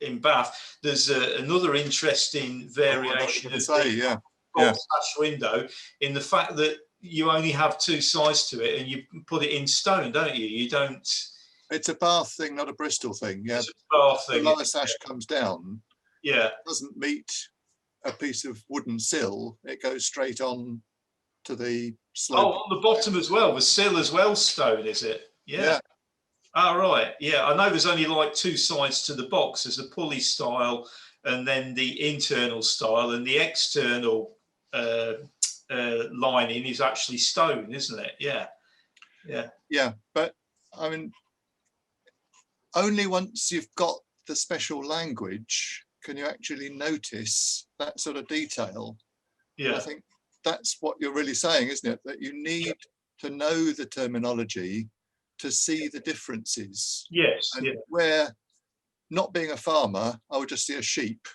in Bath. There's another interesting variation of the sash window in the fact that you only have two sides to it, and you put it in stone, don't you? You don't. It's a Bath thing, not a Bristol thing. Yeah, it's a Bath thing. The lower sash comes down. Yeah, it doesn't meet a piece of wooden sill. It goes straight on to the slope. Oh, on the bottom as well. The sill as well, stone, is it? Yeah. Oh, right. Yeah, I know there's only like two sides to the box. There's the pulley style and then the internal style, and the external lining is actually stone, isn't it? Yeah. But I mean, only once you've got the special language can you actually notice that sort of detail. I think that's what you're really saying, isn't it? That you need to know the terminology to see the differences. Yes. And where, not being a farmer, I would just see a sheep,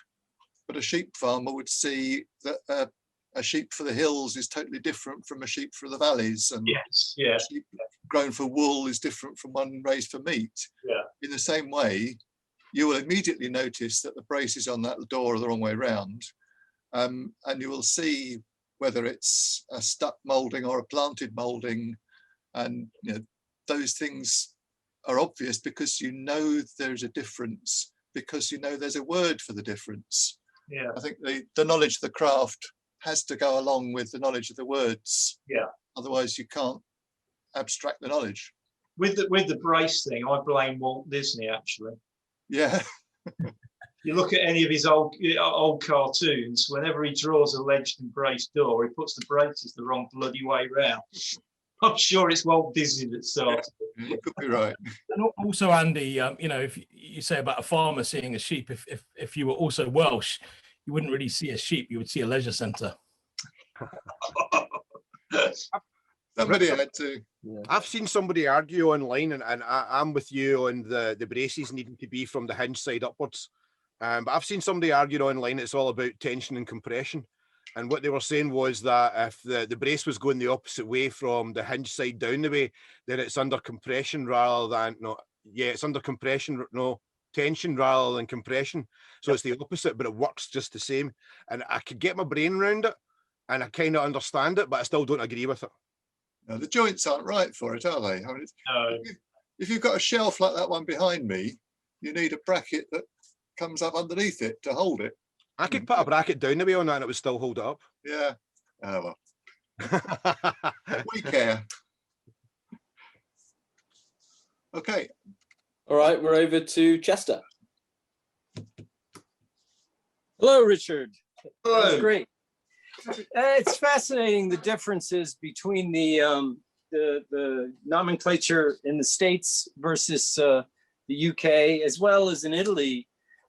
but a sheep farmer would see that a sheep for the hills is totally different from a sheep for the valleys, and a sheep grown for wool is different from one raised for meat. In the same way, you will immediately notice that the braces on that door are the wrong way round, and you will see whether it's a stuck moulding or a planted moulding, and those things are obvious because you know there's a difference, because you know there's a word for the difference. I think the knowledge of the craft has to go along with the knowledge of the words. Otherwise you can't abstract the knowledge. With the brace thing, I blame Walt Disney, actually. You look at any of his old cartoons, whenever he draws a ledged and braced door, he puts the braces the wrong bloody way round. I'm sure it's Walt Disney that started it. You could be right. And also, Andy, if you say about a farmer seeing a sheep, if you were also Welsh, you wouldn't really see a sheep, you would see a leisure centre. Somebody had to. Yeah. I've seen somebody argue online, and I'm with you on the braces needing to be from the hinge side upwards. But I've seen somebody argue online it's all about tension and compression. And what they were saying was that if the brace was going the opposite way from the hinge side down the way, then it's under compression rather than, it's under compression, tension rather than compression. So it's the opposite, but it works just the same. And I could get my brain around it, and I kind of understand it, but I still don't agree with it. No, the joints aren't right for it, are they? I mean, if you've got a shelf like that one behind me, you need a bracket that comes up underneath it to hold it. I could put a bracket down the way on that and it would still hold it up. Yeah. Oh, well. We care. Okay. All right, we're over to Chester. Hello, Richard. Hello. That's great. It's fascinating, the differences between the nomenclature in the States versus the UK, as well as in Italy.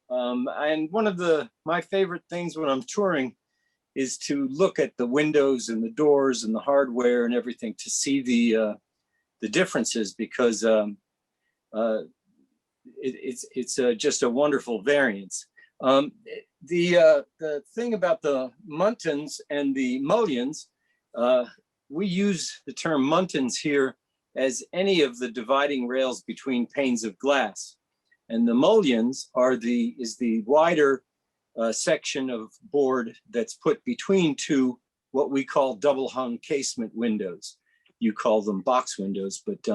And one of my favorite things when I'm touring is to look at the windows and the doors and the hardware and everything to see the differences, because it's just a wonderful variance. The thing about the muntins and the mullions, we use the term muntins here as any of the dividing rails between panes of glass. And the mullions is the wider section of board that's put between two what we call double hung casement windows. You call them box windows, but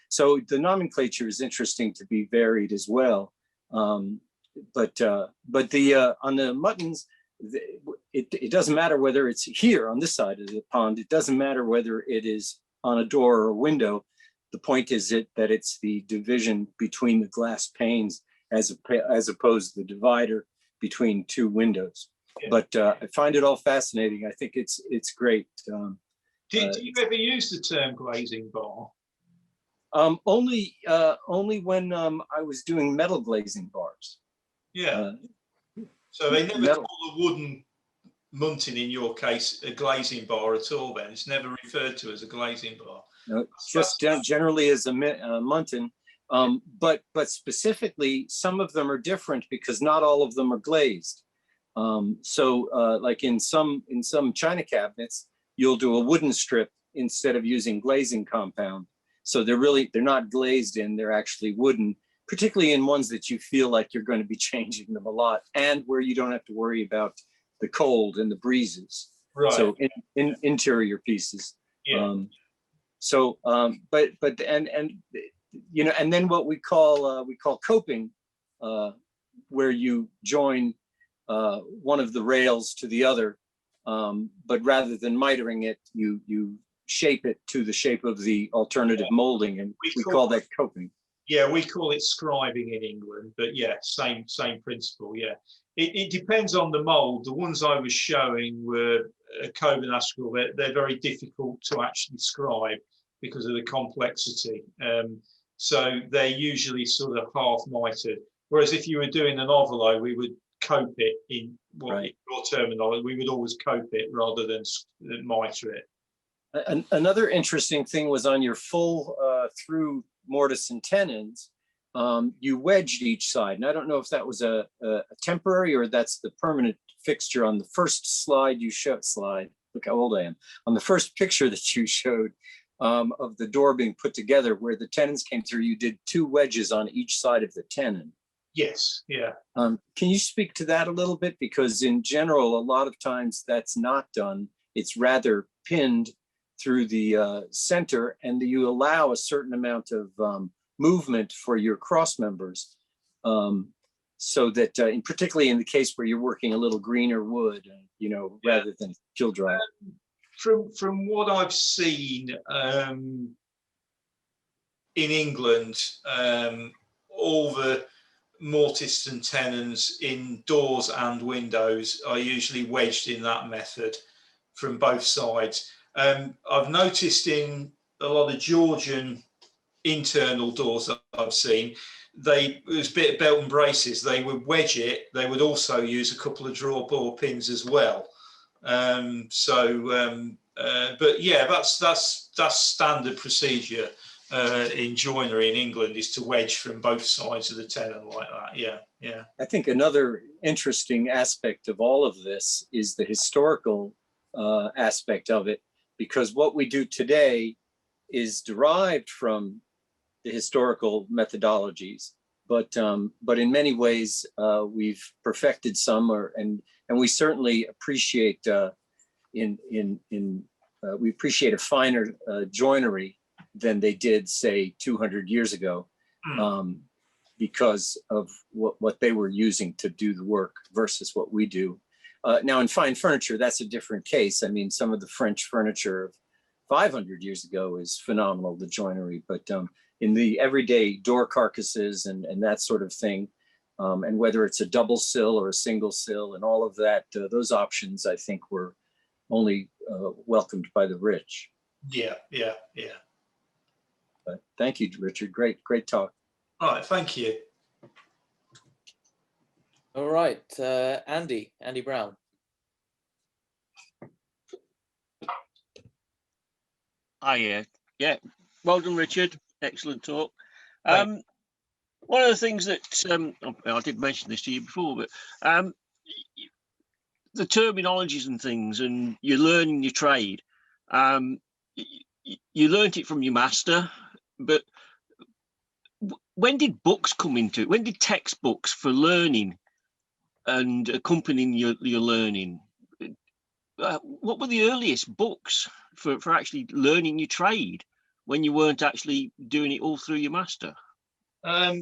so the nomenclature is interesting to be varied as well. But on the muttons, it doesn't matter whether it's here on this side of the pond. It doesn't matter whether it is on a door or a window. The point is that it's the division between the glass panes as opposed to the divider between two windows. Yeah. But I find it all fascinating. I think it's great. Do you ever use the term glazing bar? Only when I was doing metal glazing bars. Yeah. So they never call the wooden muntin, in your case, a glazing bar at all then? It's never referred to as a glazing bar? No, just generally as a muntin. But specifically, some of them are different because not all of them are glazed. Like in some china cabinets, you'll do a wooden strip instead of using glazing compound. So they're not glazed in, they're actually wooden, particularly in ones that you feel like you're going to be changing them a lot and where you don't have to worry about the cold and the breezes. Right. So in interior pieces. Yeah. And then what we call coping, where you join one of the rails to the other, but rather than mitering it, you shape it to the shape of the alternative molding, and we call that coping. Yeah, we call it scribing in England, but yeah, same principle. Yeah, it depends on the mold. The ones I was showing were Covenascal. They're very difficult to actually scribe because of the complexity. So they're usually sort of half mitered. Whereas if you were doing an ovolo, we would cope it in your terminology. We would always cope it rather than miter it. Another interesting thing was on your full through mortise and tenons, you wedged each side. And I don't know if that was a temporary or that's the permanent fixture on the first slide you showed. Look how old I am. On the first picture that you showed of the door being put together, where the tenons came through, you did two wedges on each side of the tenon. Yes, yeah. Can you speak to that a little bit? Because in general, a lot of times that's not done. It's rather pinned through the center, and you allow a certain amount of movement for your cross members, so that, particularly in the case where you're working a little greener wood, rather than kill dry. From what I've seen in England, all the mortise and tenons in doors and windows are usually wedged in that method from both sides. I've noticed in a lot of Georgian internal doors that I've seen, it was a bit of belt and braces. They would wedge it. They would also use a couple of draw bore pins as well. But yeah, that's standard procedure in joinery in England, is to wedge from both sides of the tenon like that. Yeah, yeah. I think another interesting aspect of all of this is the historical aspect of it, because what we do today is derived from the historical methodologies, but in many ways we've perfected some, and we certainly appreciate we appreciate a finer joinery than they did, say, 200 years ago, because of what they were using to do the work versus what we do. Now, in fine furniture, that's a different case. I mean, some of the French furniture of 500 years ago is phenomenal, the joinery, but in the everyday door carcasses and that sort of thing, and whether it's a double sill or a single sill and all of that, those options, I think, were only welcomed by the rich. Yeah, yeah, yeah. But thank you, Richard. Great talk. All right, thank you. All right, Andy Brown. Yeah. Well done, Richard. Excellent talk. One of the things that I did mention this to you before, but the terminologies and things, and you're learning your trade. You learnt it from your master, but when did books come into it? When did textbooks for learning and accompanying your learning? What were the earliest books for actually learning your trade when you weren't actually doing it all through your master? I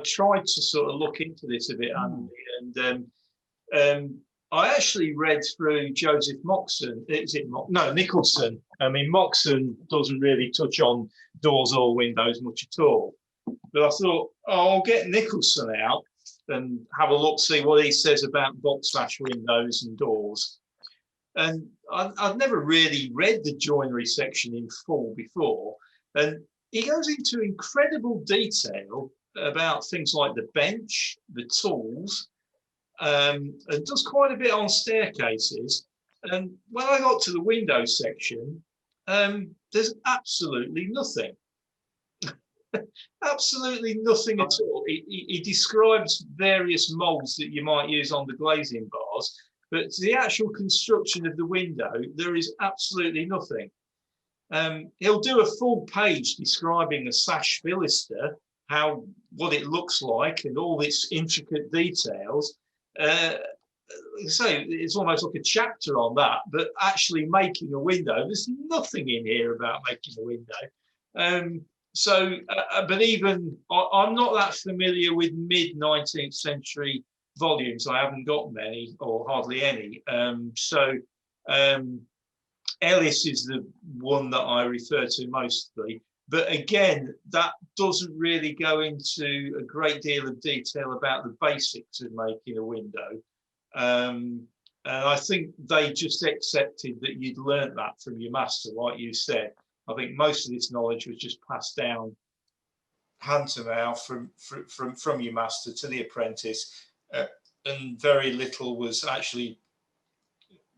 tried to sort of look into this a bit, Andy, and I actually read through Joseph Moxon. Nicholson. I mean, Moxon doesn't really touch on doors or windows much at all. But I thought, I'll get Nicholson out and have a look, see what he says about box sash windows and doors. And I've never really read the joinery section in full before. And he goes into incredible detail about things like the bench, the tools, and does quite a bit on staircases. And when I got to the window section, there's absolutely nothing. Absolutely nothing at all. He describes various molds that you might use on the glazing bars, but to the actual construction of the window, there is absolutely nothing. He'll do a full page describing a sash fillister, what it looks like, and all its intricate details. So it's almost like a chapter on that, but actually making a window, there's nothing in here about making a window. But even I'm not that familiar with mid-19th century volumes. I haven't got many or hardly any. Ellis is the one that I refer to mostly. But again, that doesn't really go into a great deal of detail about the basics of making a window. And I think they just accepted that you'd learnt that from your master, like you said. I think most of this knowledge was just passed down hand to mouth from your master to the apprentice, and very little was actually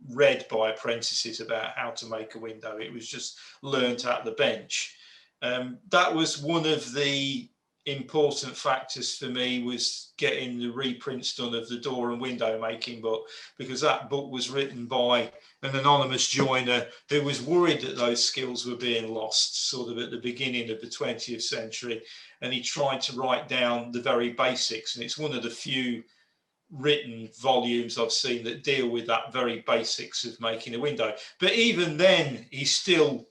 read by apprentices about how to make a window. It was just learnt at the bench. That was one of the important factors for me, was getting the reprints done of the door and window making book, because that book was written by an anonymous joiner who was worried that those skills were being lost sort of at the beginning of the 20th century, and he tried to write down the very basics, and it's one of the few written volumes I've seen that deal with that very basics of making a window. But even then, he still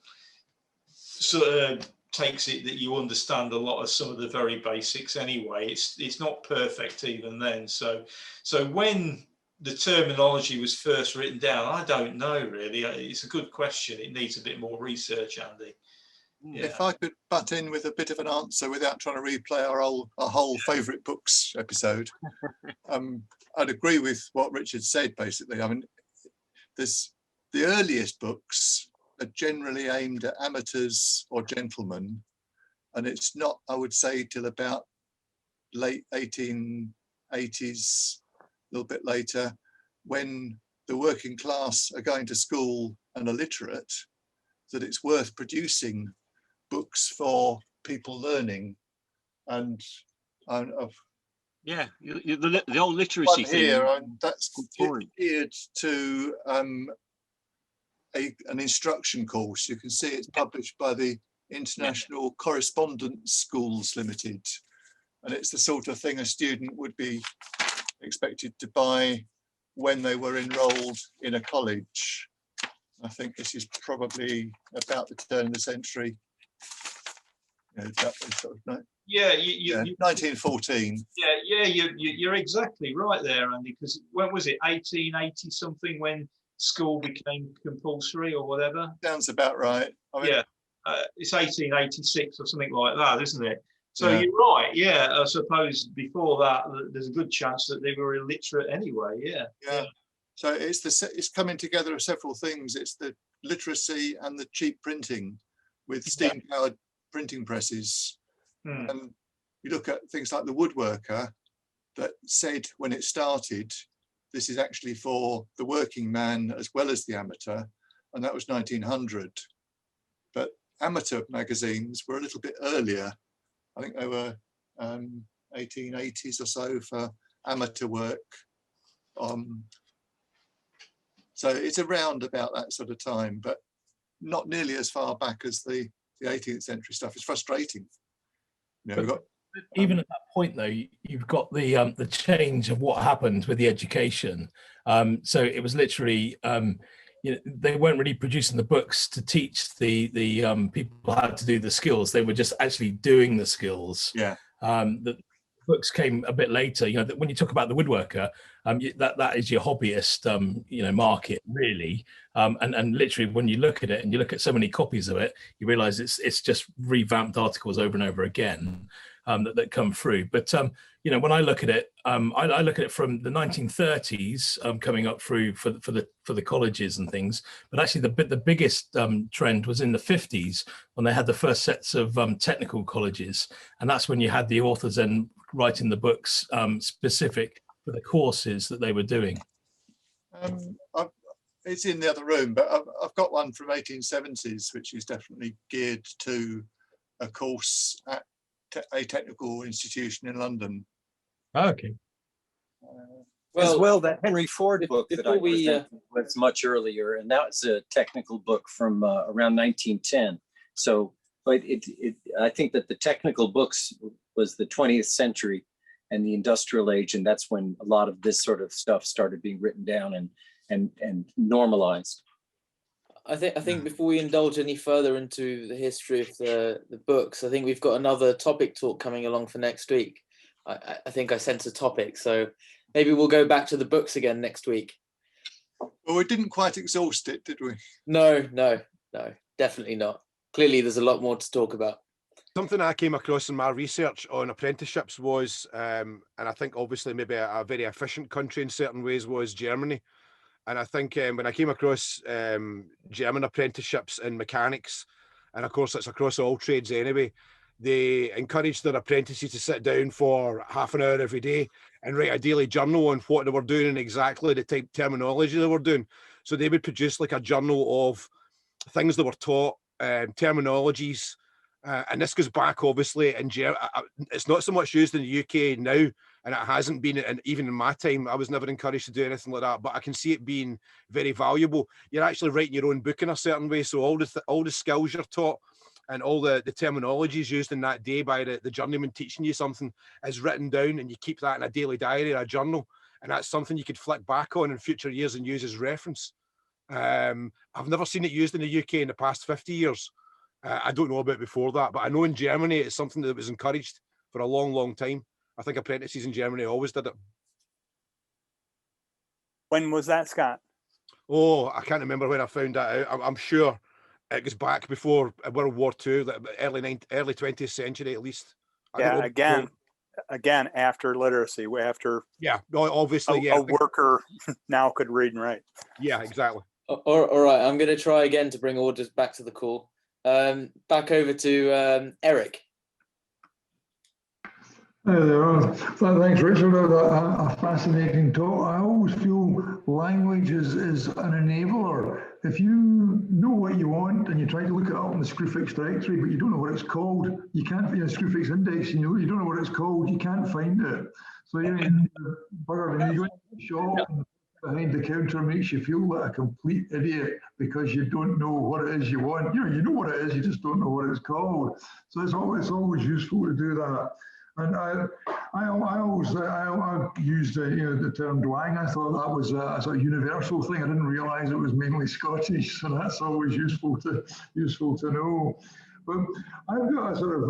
sort of takes it that you understand a lot of some of the very basics anyway. It's not perfect even then. So when the terminology was first written down, I don't know really. It's a good question. It needs a bit more research, Andy. Yeah. If I could butt in with a bit of an answer without trying to replay our whole favourite books episode, I'd agree with what Richard said. Basically, I mean, there's the earliest books are generally aimed at amateurs or gentlemen, and it's not, I would say, till about late 1880s, a little bit later, when the working class are going to school and are literate, that it's worth producing books for people learning. And yeah, the old literacy one thing. here, that's geared to an instruction course. You can see it's published by the International Correspondence Schools Limited, and it's the sort of thing a student would be expected to buy when they were enrolled in a college. I think this is probably about the turn of the century. Yeah, 1914. Yeah, you're exactly right there, Andy. Because when was it? 1880 something when school became compulsory or whatever. Sounds about right. I mean, yeah, it's 1886 or something like that, isn't it? So Yeah. you're right. Yeah, I suppose before that, there's a good chance that they were illiterate anyway. Yeah. Yeah. So it's coming together of several things. It's the literacy and the cheap printing with steam-powered printing presses. And you look at things like the woodworker that said when it started, this is actually for the working man as well as the amateur, and that was 1900. But amateur magazines were a little bit earlier. I think they were 1880s or so for amateur work. So it's around about that sort of time, but not nearly as far back as the 18th century stuff. It's frustrating. You know, we've got, even at that point, though, you've got the change of what happened with the education. So it was literally, they weren't really producing the books to teach the people how to do the skills. They were just actually doing the skills. Yeah. The books came a bit later. You know, when you talk about the woodworker, that is your hobbyist, market really. And literally, when you look at it and you look at so many copies of it, you realize it's just revamped articles over and over again that come through. But when I look at it, I look at it from the 1930s coming up through for the colleges and things. But actually, the biggest trend was in the 50s when they had the first sets of technical colleges, and that's when you had the authors then writing the books specific for the courses that they were doing. it's in the other room, but I've got one from 1870s, which is definitely geared to a course at a technical institution in London. Okay. Well, that Henry Ford book that I presented was much earlier, and that was a technical book from around 1910. So, but I think that the technical books was the 20th century and the industrial age, and that's when a lot of this sort of stuff started being written down and normalized. I think before we indulge any further into the history of the books, I think we've got another topic talk coming along for next week. I think I sense a topic, so maybe we'll go back to the books again next week. Well, we didn't quite exhaust it, did we? No, definitely not. Clearly, there's a lot more to talk about. Something I came across in my research on apprenticeships was, and I think obviously maybe a very efficient country in certain ways, was Germany. And I think when I came across German apprenticeships in mechanics, and of course it's across all trades anyway, they encouraged their apprentices to sit down for half an hour every day and write a daily journal on what they were doing and exactly the type of terminology they were doing. So they would produce like a journal of things they were taught, terminologies, and this goes back obviously in Germany. It's not so much used in the UK now, and it hasn't been, and even in my time, I was never encouraged to do anything like that, but I can see it being very valuable. You're actually writing your own book in a certain way, so all the skills you're taught and all the terminologies used in that day by the journeyman teaching you something is written down, and you keep that in a daily diary or a journal, and that's something you could flick back on in future years and use as reference. I've never seen it used in the UK in the past 50 years. I don't know about before that, but I know in Germany it's something that was encouraged for a long, long time. I think apprentices in Germany always did it. When was that, Scott? Oh, I can't remember when I found that out. I'm sure it goes back before World War II, early 20th century at least. Yeah, again, after literacy, after obviously, a worker now could read and write. Yeah, exactly. All right, I'm going to try again to bring orders back to the call. Back over to Eric. Hi there. Thanks, Richard. A fascinating talk. I always feel language is an enabler. If you know what you want and you try to look it up in the Screwfix directory, but you don't know what it's called, you can't find a Screwfix index. You don't know what it's called, you can't find it. So you go into the shop and behind the counter makes you feel like a complete idiot because you don't know what it is you want. You know what it is, you just don't know what it's called. So it's always useful to do that. And I used the term dwang. I thought that was a sort of universal thing. I didn't realise it was mainly Scottish, so that's always useful to know. But I've got a sort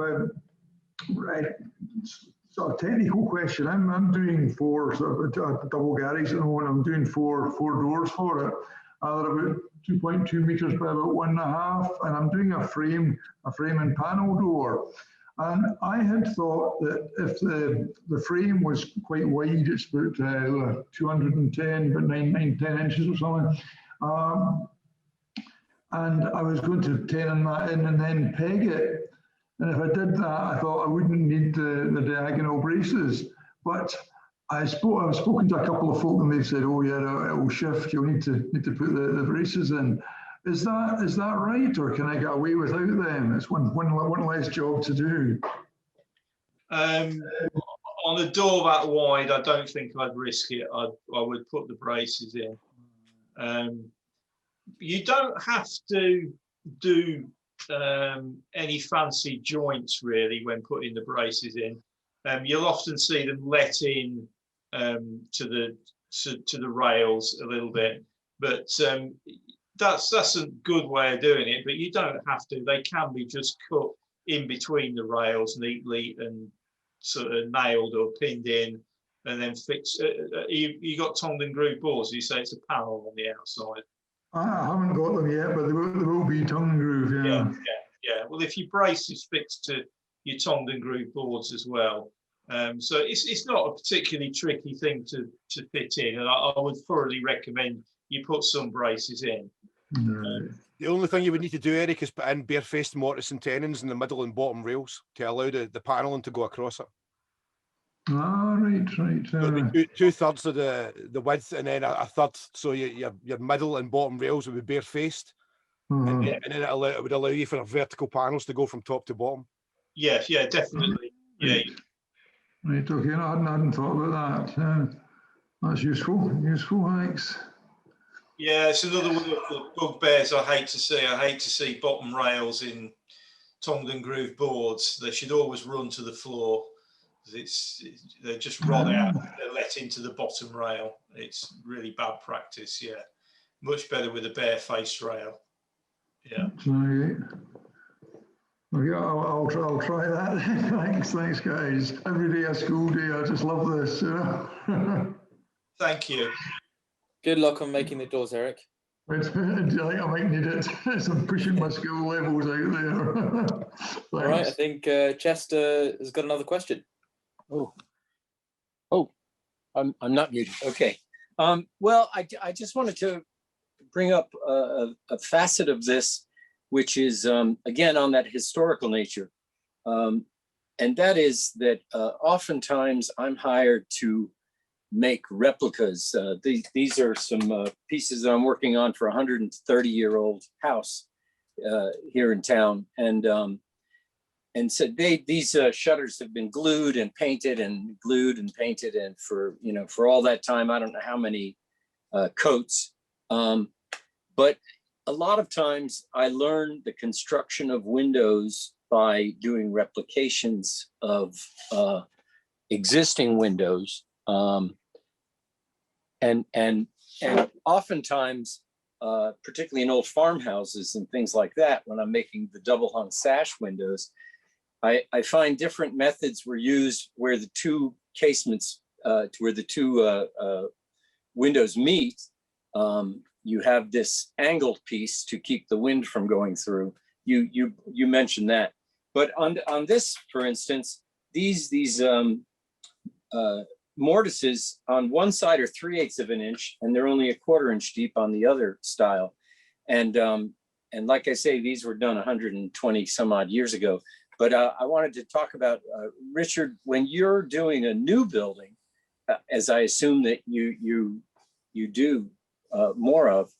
of technical question. I'm doing four sort of a double garage at the moment. I'm doing four doors for it. They're about 2.2 meters by about 1.5, and I'm doing a frame and panel door. And I had thought that if the frame was quite wide, it's about 210, but 10 inches or something. And I was going to tenon that in and then peg it. And if I did that, I thought I wouldn't need the diagonal braces. But I've spoken to a couple of folk and they've said, oh yeah, it will shift. You'll need to put the braces in. Is that right, or can I get away without them? It's one less job to do. On a door that wide, I don't think I'd risk it. I would put the braces in. You don't have to do any fancy joints really when putting the braces in. You'll often see them let in to the rails a little bit, but that's a good way of doing it, but you don't have to. They can be just cut in between the rails neatly and sort of nailed or pinned in, and then fix. You got tongued and grooved boards. You say it's a panel on the outside. I haven't got them yet, but they will be tongue and groove. Yeah. Well, if your brace is fixed to your tongued and grooved boards as well, so it's not a particularly tricky thing to fit in, and I would thoroughly recommend you put some braces in. The only thing you would need to do, Eric, is put in barefaced mortise and tenons in the middle and bottom rails to allow the panelling to go across it. Right. So it'd be 2/3 of the width, and then a third. So your middle and bottom rails would be barefaced, and then it would allow you for vertical panels to go from top to bottom. Yeah, definitely. Yeah. Right. Okay. No, I hadn't thought about that. That's useful. Thanks. Yeah, it's another one of the bugbears I hate to see. I hate to see bottom rails in tongued and grooved boards. They should always run to the floor. They just rod out. They're let into the bottom rail. It's really bad practice. Yeah, much better with a bare-faced rail. Yeah. Okay, I'll try that. Thanks, guys. Every day a school day. I just love this. Thank you. Good luck on making the doors, Eric. I think I might need it. I'm pushing my skill levels out there. All right, I think Chester has got another question. I'm not muted. Okay. Well, I just wanted to bring up a facet of this, which is, again, on that historical nature. And that is that oftentimes I'm hired to make replicas. These are some pieces that I'm working on for a 130-year-old house here in town. And so these shutters have been glued and painted and glued and painted, and for all that time, I don't know how many coats. But a lot of times I learn the construction of windows by doing replications of existing windows. And oftentimes, particularly in old farmhouses and things like that, when I'm making the double hung sash windows, I find different methods were used where the two casements, where the two windows meet. You have this angled piece to keep the wind from going through. You mentioned that, but on this, for instance, these mortises on one side are 3/8 of an inch, and they're only a 1/4 inch deep on the other style. And like I say, these were done 120 some odd years ago. But I wanted to talk about, Richard, when you're doing a new building, as I assume that you do more of,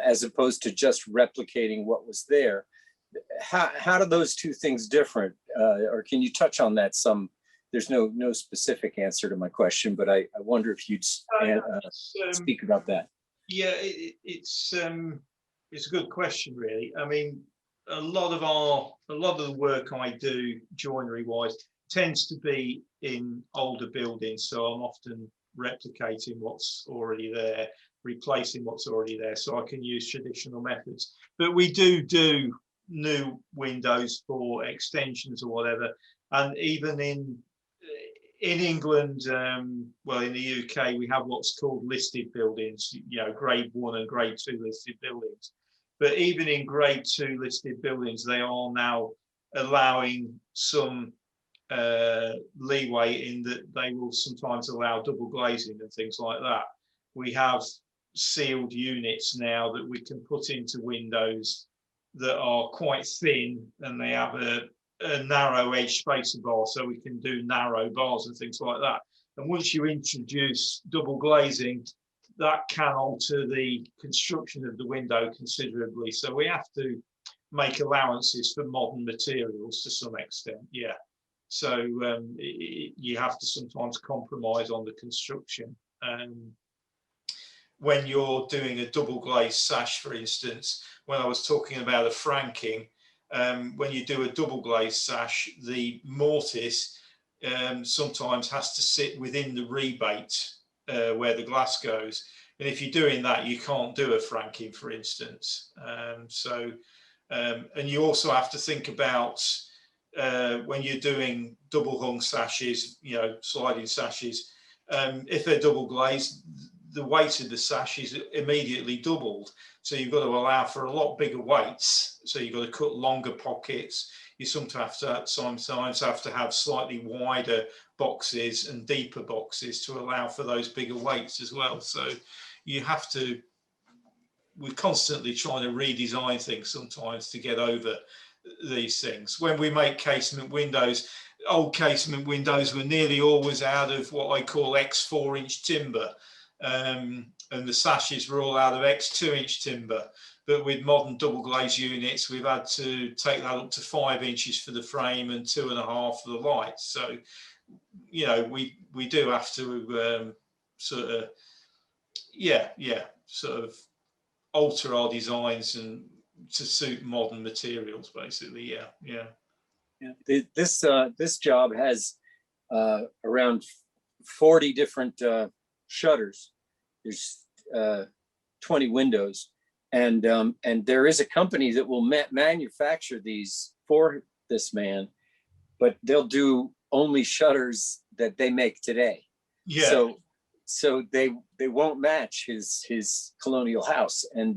as opposed to just replicating what was there, how do those two things different? Or can you touch on that some? There's no specific answer to my question, but I wonder if you'd speak about that. Yeah, it's a good question, really. I mean, a lot of the work I do joinery wise tends to be in older buildings, so I'm often replicating what's already there, replacing what's already there, so I can use traditional methods. But we do new windows for extensions or whatever, and even in England, well, in the UK, we have what's called listed buildings, grade 1 and grade 2 listed buildings. But even in grade 2 listed buildings, they are now allowing some leeway in that they will sometimes allow double glazing and things like that. We have sealed units now that we can put into windows that are quite thin, and they have a narrow edge spacer bar, so we can do narrow bars and things like that. And once you introduce double glazing, that can alter the construction of the window considerably. So we have to make allowances for modern materials to some extent, yeah. So you have to sometimes compromise on the construction. When you're doing a double glazed sash, for instance, when I was talking about a franking, when you do a double glazed sash, the mortise sometimes has to sit within the rebate where the glass goes. And if you're doing that, you can't do a franking, for instance. And you also have to think about when you're doing double hung sashes, sliding sashes, if they're double glazed, the weight of the sash is immediately doubled. So you've got to allow for a lot bigger weights. So you've got to cut longer pockets. You sometimes have to have slightly wider boxes and deeper boxes to allow for those bigger weights as well. So you have to, we're constantly trying to redesign things sometimes to get over these things. When we make casement windows, old casement windows were nearly always out of what I call X 4-inch timber. And the sashes were all out of X 2-inch timber. But with modern double glaze units, we've had to take that up to 5 inches for the frame and 2.5 for the lights. So, we do have to sort of alter our designs and to suit modern materials, basically. Yeah. This job has around 40 different shutters. There's 20 windows, and there is a company that will manufacture these for this man, but they'll do only shutters that they make today. Yeah. So they won't match his colonial house, and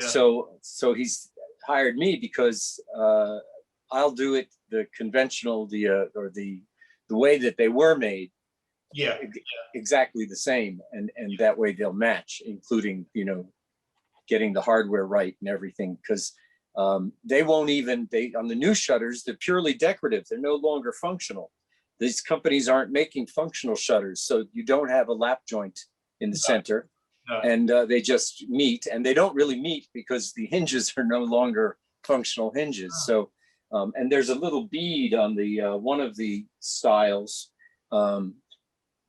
so he's hired me because I'll do it the conventional, the way that they were made. Yeah, exactly the same, and that way they'll match, including getting the hardware right and everything, because they won't even on the new shutters, they're purely decorative. They're no longer functional. These companies aren't making functional shutters, so you don't have a lap joint in the center, and they just meet, and they don't really meet because the hinges are no longer functional hinges. So and there's a little bead on the one of the styles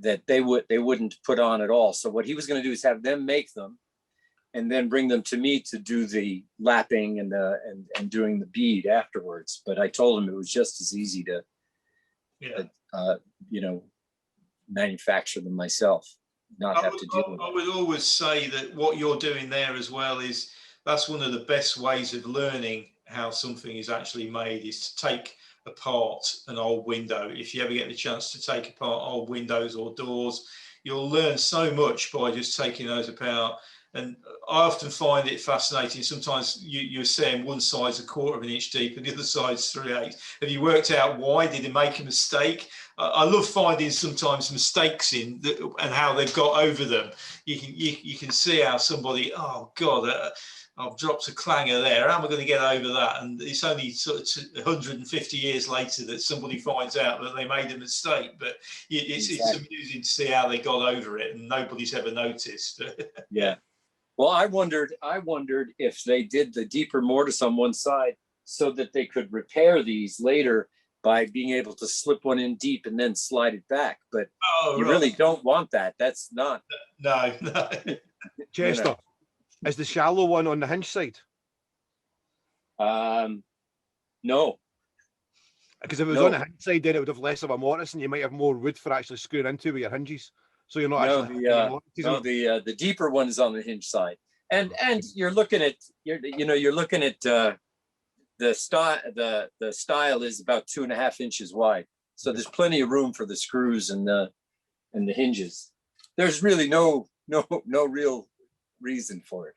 that they wouldn't put on at all. So what he was going to do is have them make them and then bring them to me to do the lapping and doing the bead afterwards. But I told him it was just as easy to manufacture them myself, not have to deal with it. I would always say that what you're doing there as well is that's one of the best ways of learning how something is actually made, is to take apart an old window. If you ever get the chance to take apart old windows or doors, you'll learn so much by just taking those apart. And I often find it fascinating. Sometimes you're saying one side's 1/4 inch deep and the other side's 3/8. Have you worked out why? Did they make a mistake? I love finding sometimes mistakes in and how they've got over them. You can see how somebody, oh God, I've dropped a clanger there. How am I going to get over that? And it's only sort of 150 years later that somebody finds out that they made a mistake. But it's amusing to see how they got over it, and nobody's ever noticed. Yeah. Well, I wondered if they did the deeper mortise on one side so that they could repair these later by being able to slip one in deep and then slide it back. But you really don't want that. That's not. No. Chester, You know. Is the shallow one on the hinge side? No. Because if it was on the hinge side, then it would have less of a mortise, and you might have more wood for actually screwing into with your hinges. So you're not actually the deeper one is on the hinge side, and you're looking at the style is about 2.5 inches wide, so there's plenty of room for the screws and the hinges. There's really no real reason for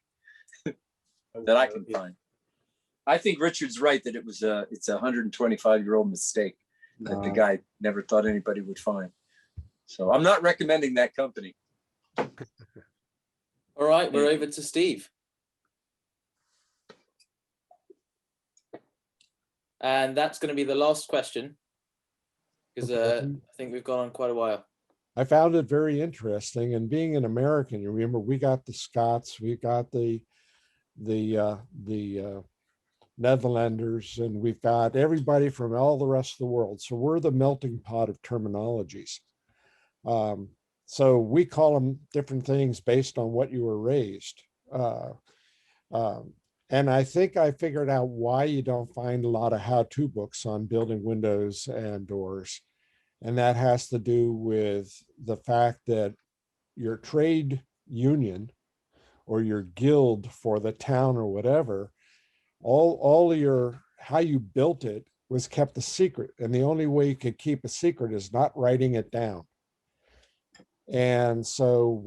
it that I can find. I think Richard's right that it's a 125-year-old mistake that the guy never thought anybody would find. So I'm not recommending that company. All right, we're over to Steve. And that's going to be the last question, because I think we've gone on quite a while. I found it very interesting, and being an American, you remember we got the Scots, we got the Netherlanders, and we've got everybody from all the rest of the world. So we're the melting pot of terminologies. So we call them different things based on what you were raised. And I think I figured out why you don't find a lot of how-to books on building windows and doors. And that has to do with the fact that your trade union or your guild for the town or whatever, all of your, how you built it was kept a secret. And the only way you could keep a secret is not writing it down. And so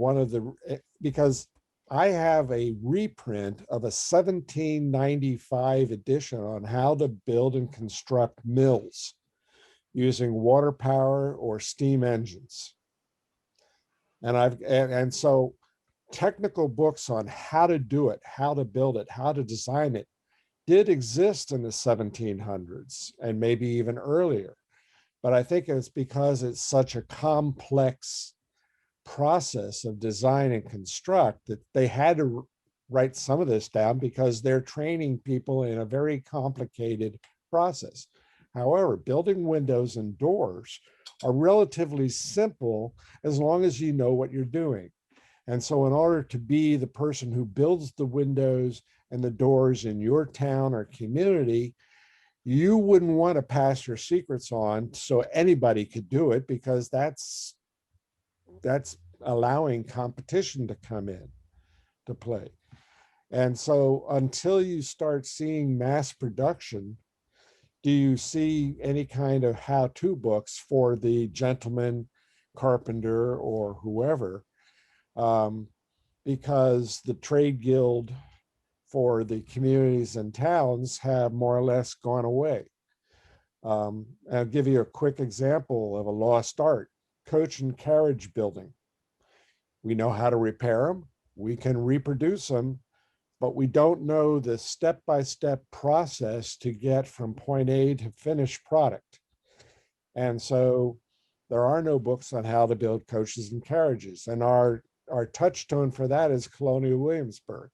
because I have a reprint of a 1795 edition on how to build and construct mills using water power or steam engines. And so technical books on how to do it, how to build it, how to design it did exist in the 1700s and maybe even earlier. But I think it's because it's such a complex process of design and construct that they had to write some of this down because they're training people in a very complicated process. However, building windows and doors are relatively simple as long as you know what you're doing. And so in order to be the person who builds the windows and the doors in your town or community, you wouldn't want to pass your secrets on so anybody could do it, because that's allowing competition to come in to play. And so until you start seeing mass production, do you see any kind of how-to books for the gentleman carpenter or whoever? Because the trade guild for the communities and towns have more or less gone away. I'll give you a quick example of a lost art: coach and carriage building. We know how to repair them, we can reproduce them, but we don't know the step-by-step process to get from point A to finished product. And so there are no books on how to build coaches and carriages. And our touchstone for that is Colonial Williamsburg,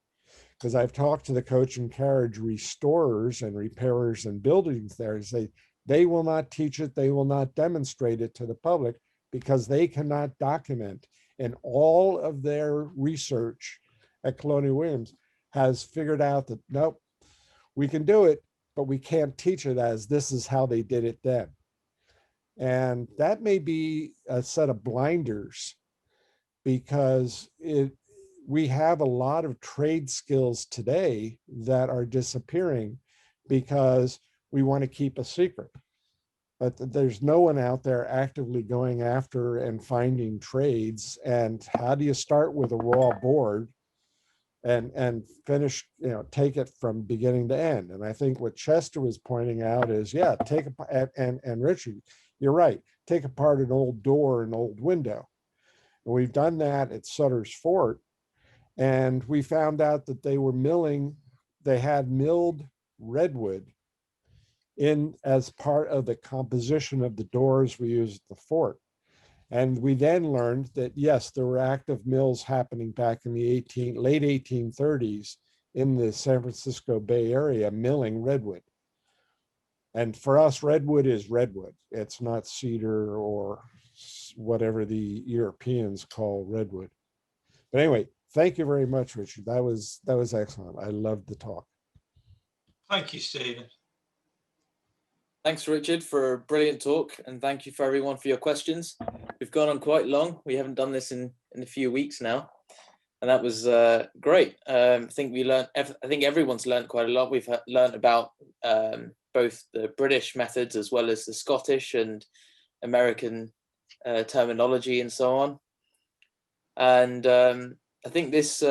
because I've talked to the coach and carriage restorers and repairers and buildings there and say they will not teach it, they will not demonstrate it to the public because they cannot document. And all of their research at Colonial Williams has figured out that, nope, we can do it, but we can't teach it as this is how they did it then. And that may be a set of blinders, because we have a lot of trade skills today that are disappearing because we want to keep a secret. But there's no one out there actively going after and finding trades. And how do you start with a raw board and finish, take it from beginning to end? And I think what Chester was pointing out is, yeah, and Richard, you're right, take apart an old door, an old window. And we've done that at Sutter's Fort. And we found out that they were milling they had milled redwood in as part of the composition of the doors we used at the fort. And we then learned that, yes, there were active mills happening back in the late 1830s in the San Francisco Bay Area, milling redwood. And for us, redwood is redwood. It's not cedar or whatever the Europeans call redwood. But anyway, thank you very much, Richard. That was excellent. I loved the talk. Thank you, Stephen. Thanks, Richard, for a brilliant talk, and thank you for everyone for your questions. We've gone on quite long. We haven't done this in a few weeks now, and that was great. I think we learned. I think everyone's learned quite a lot. We've learned about both the British methods as well as the Scottish and American terminology and so on. And I think this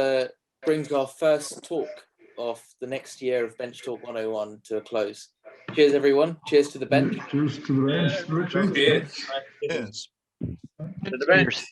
brings our first talk of the next year of Bench Talk 101 to a close. Cheers, everyone. Cheers to the bench. Cheers to the bench, Richard. Cheers. To the bench.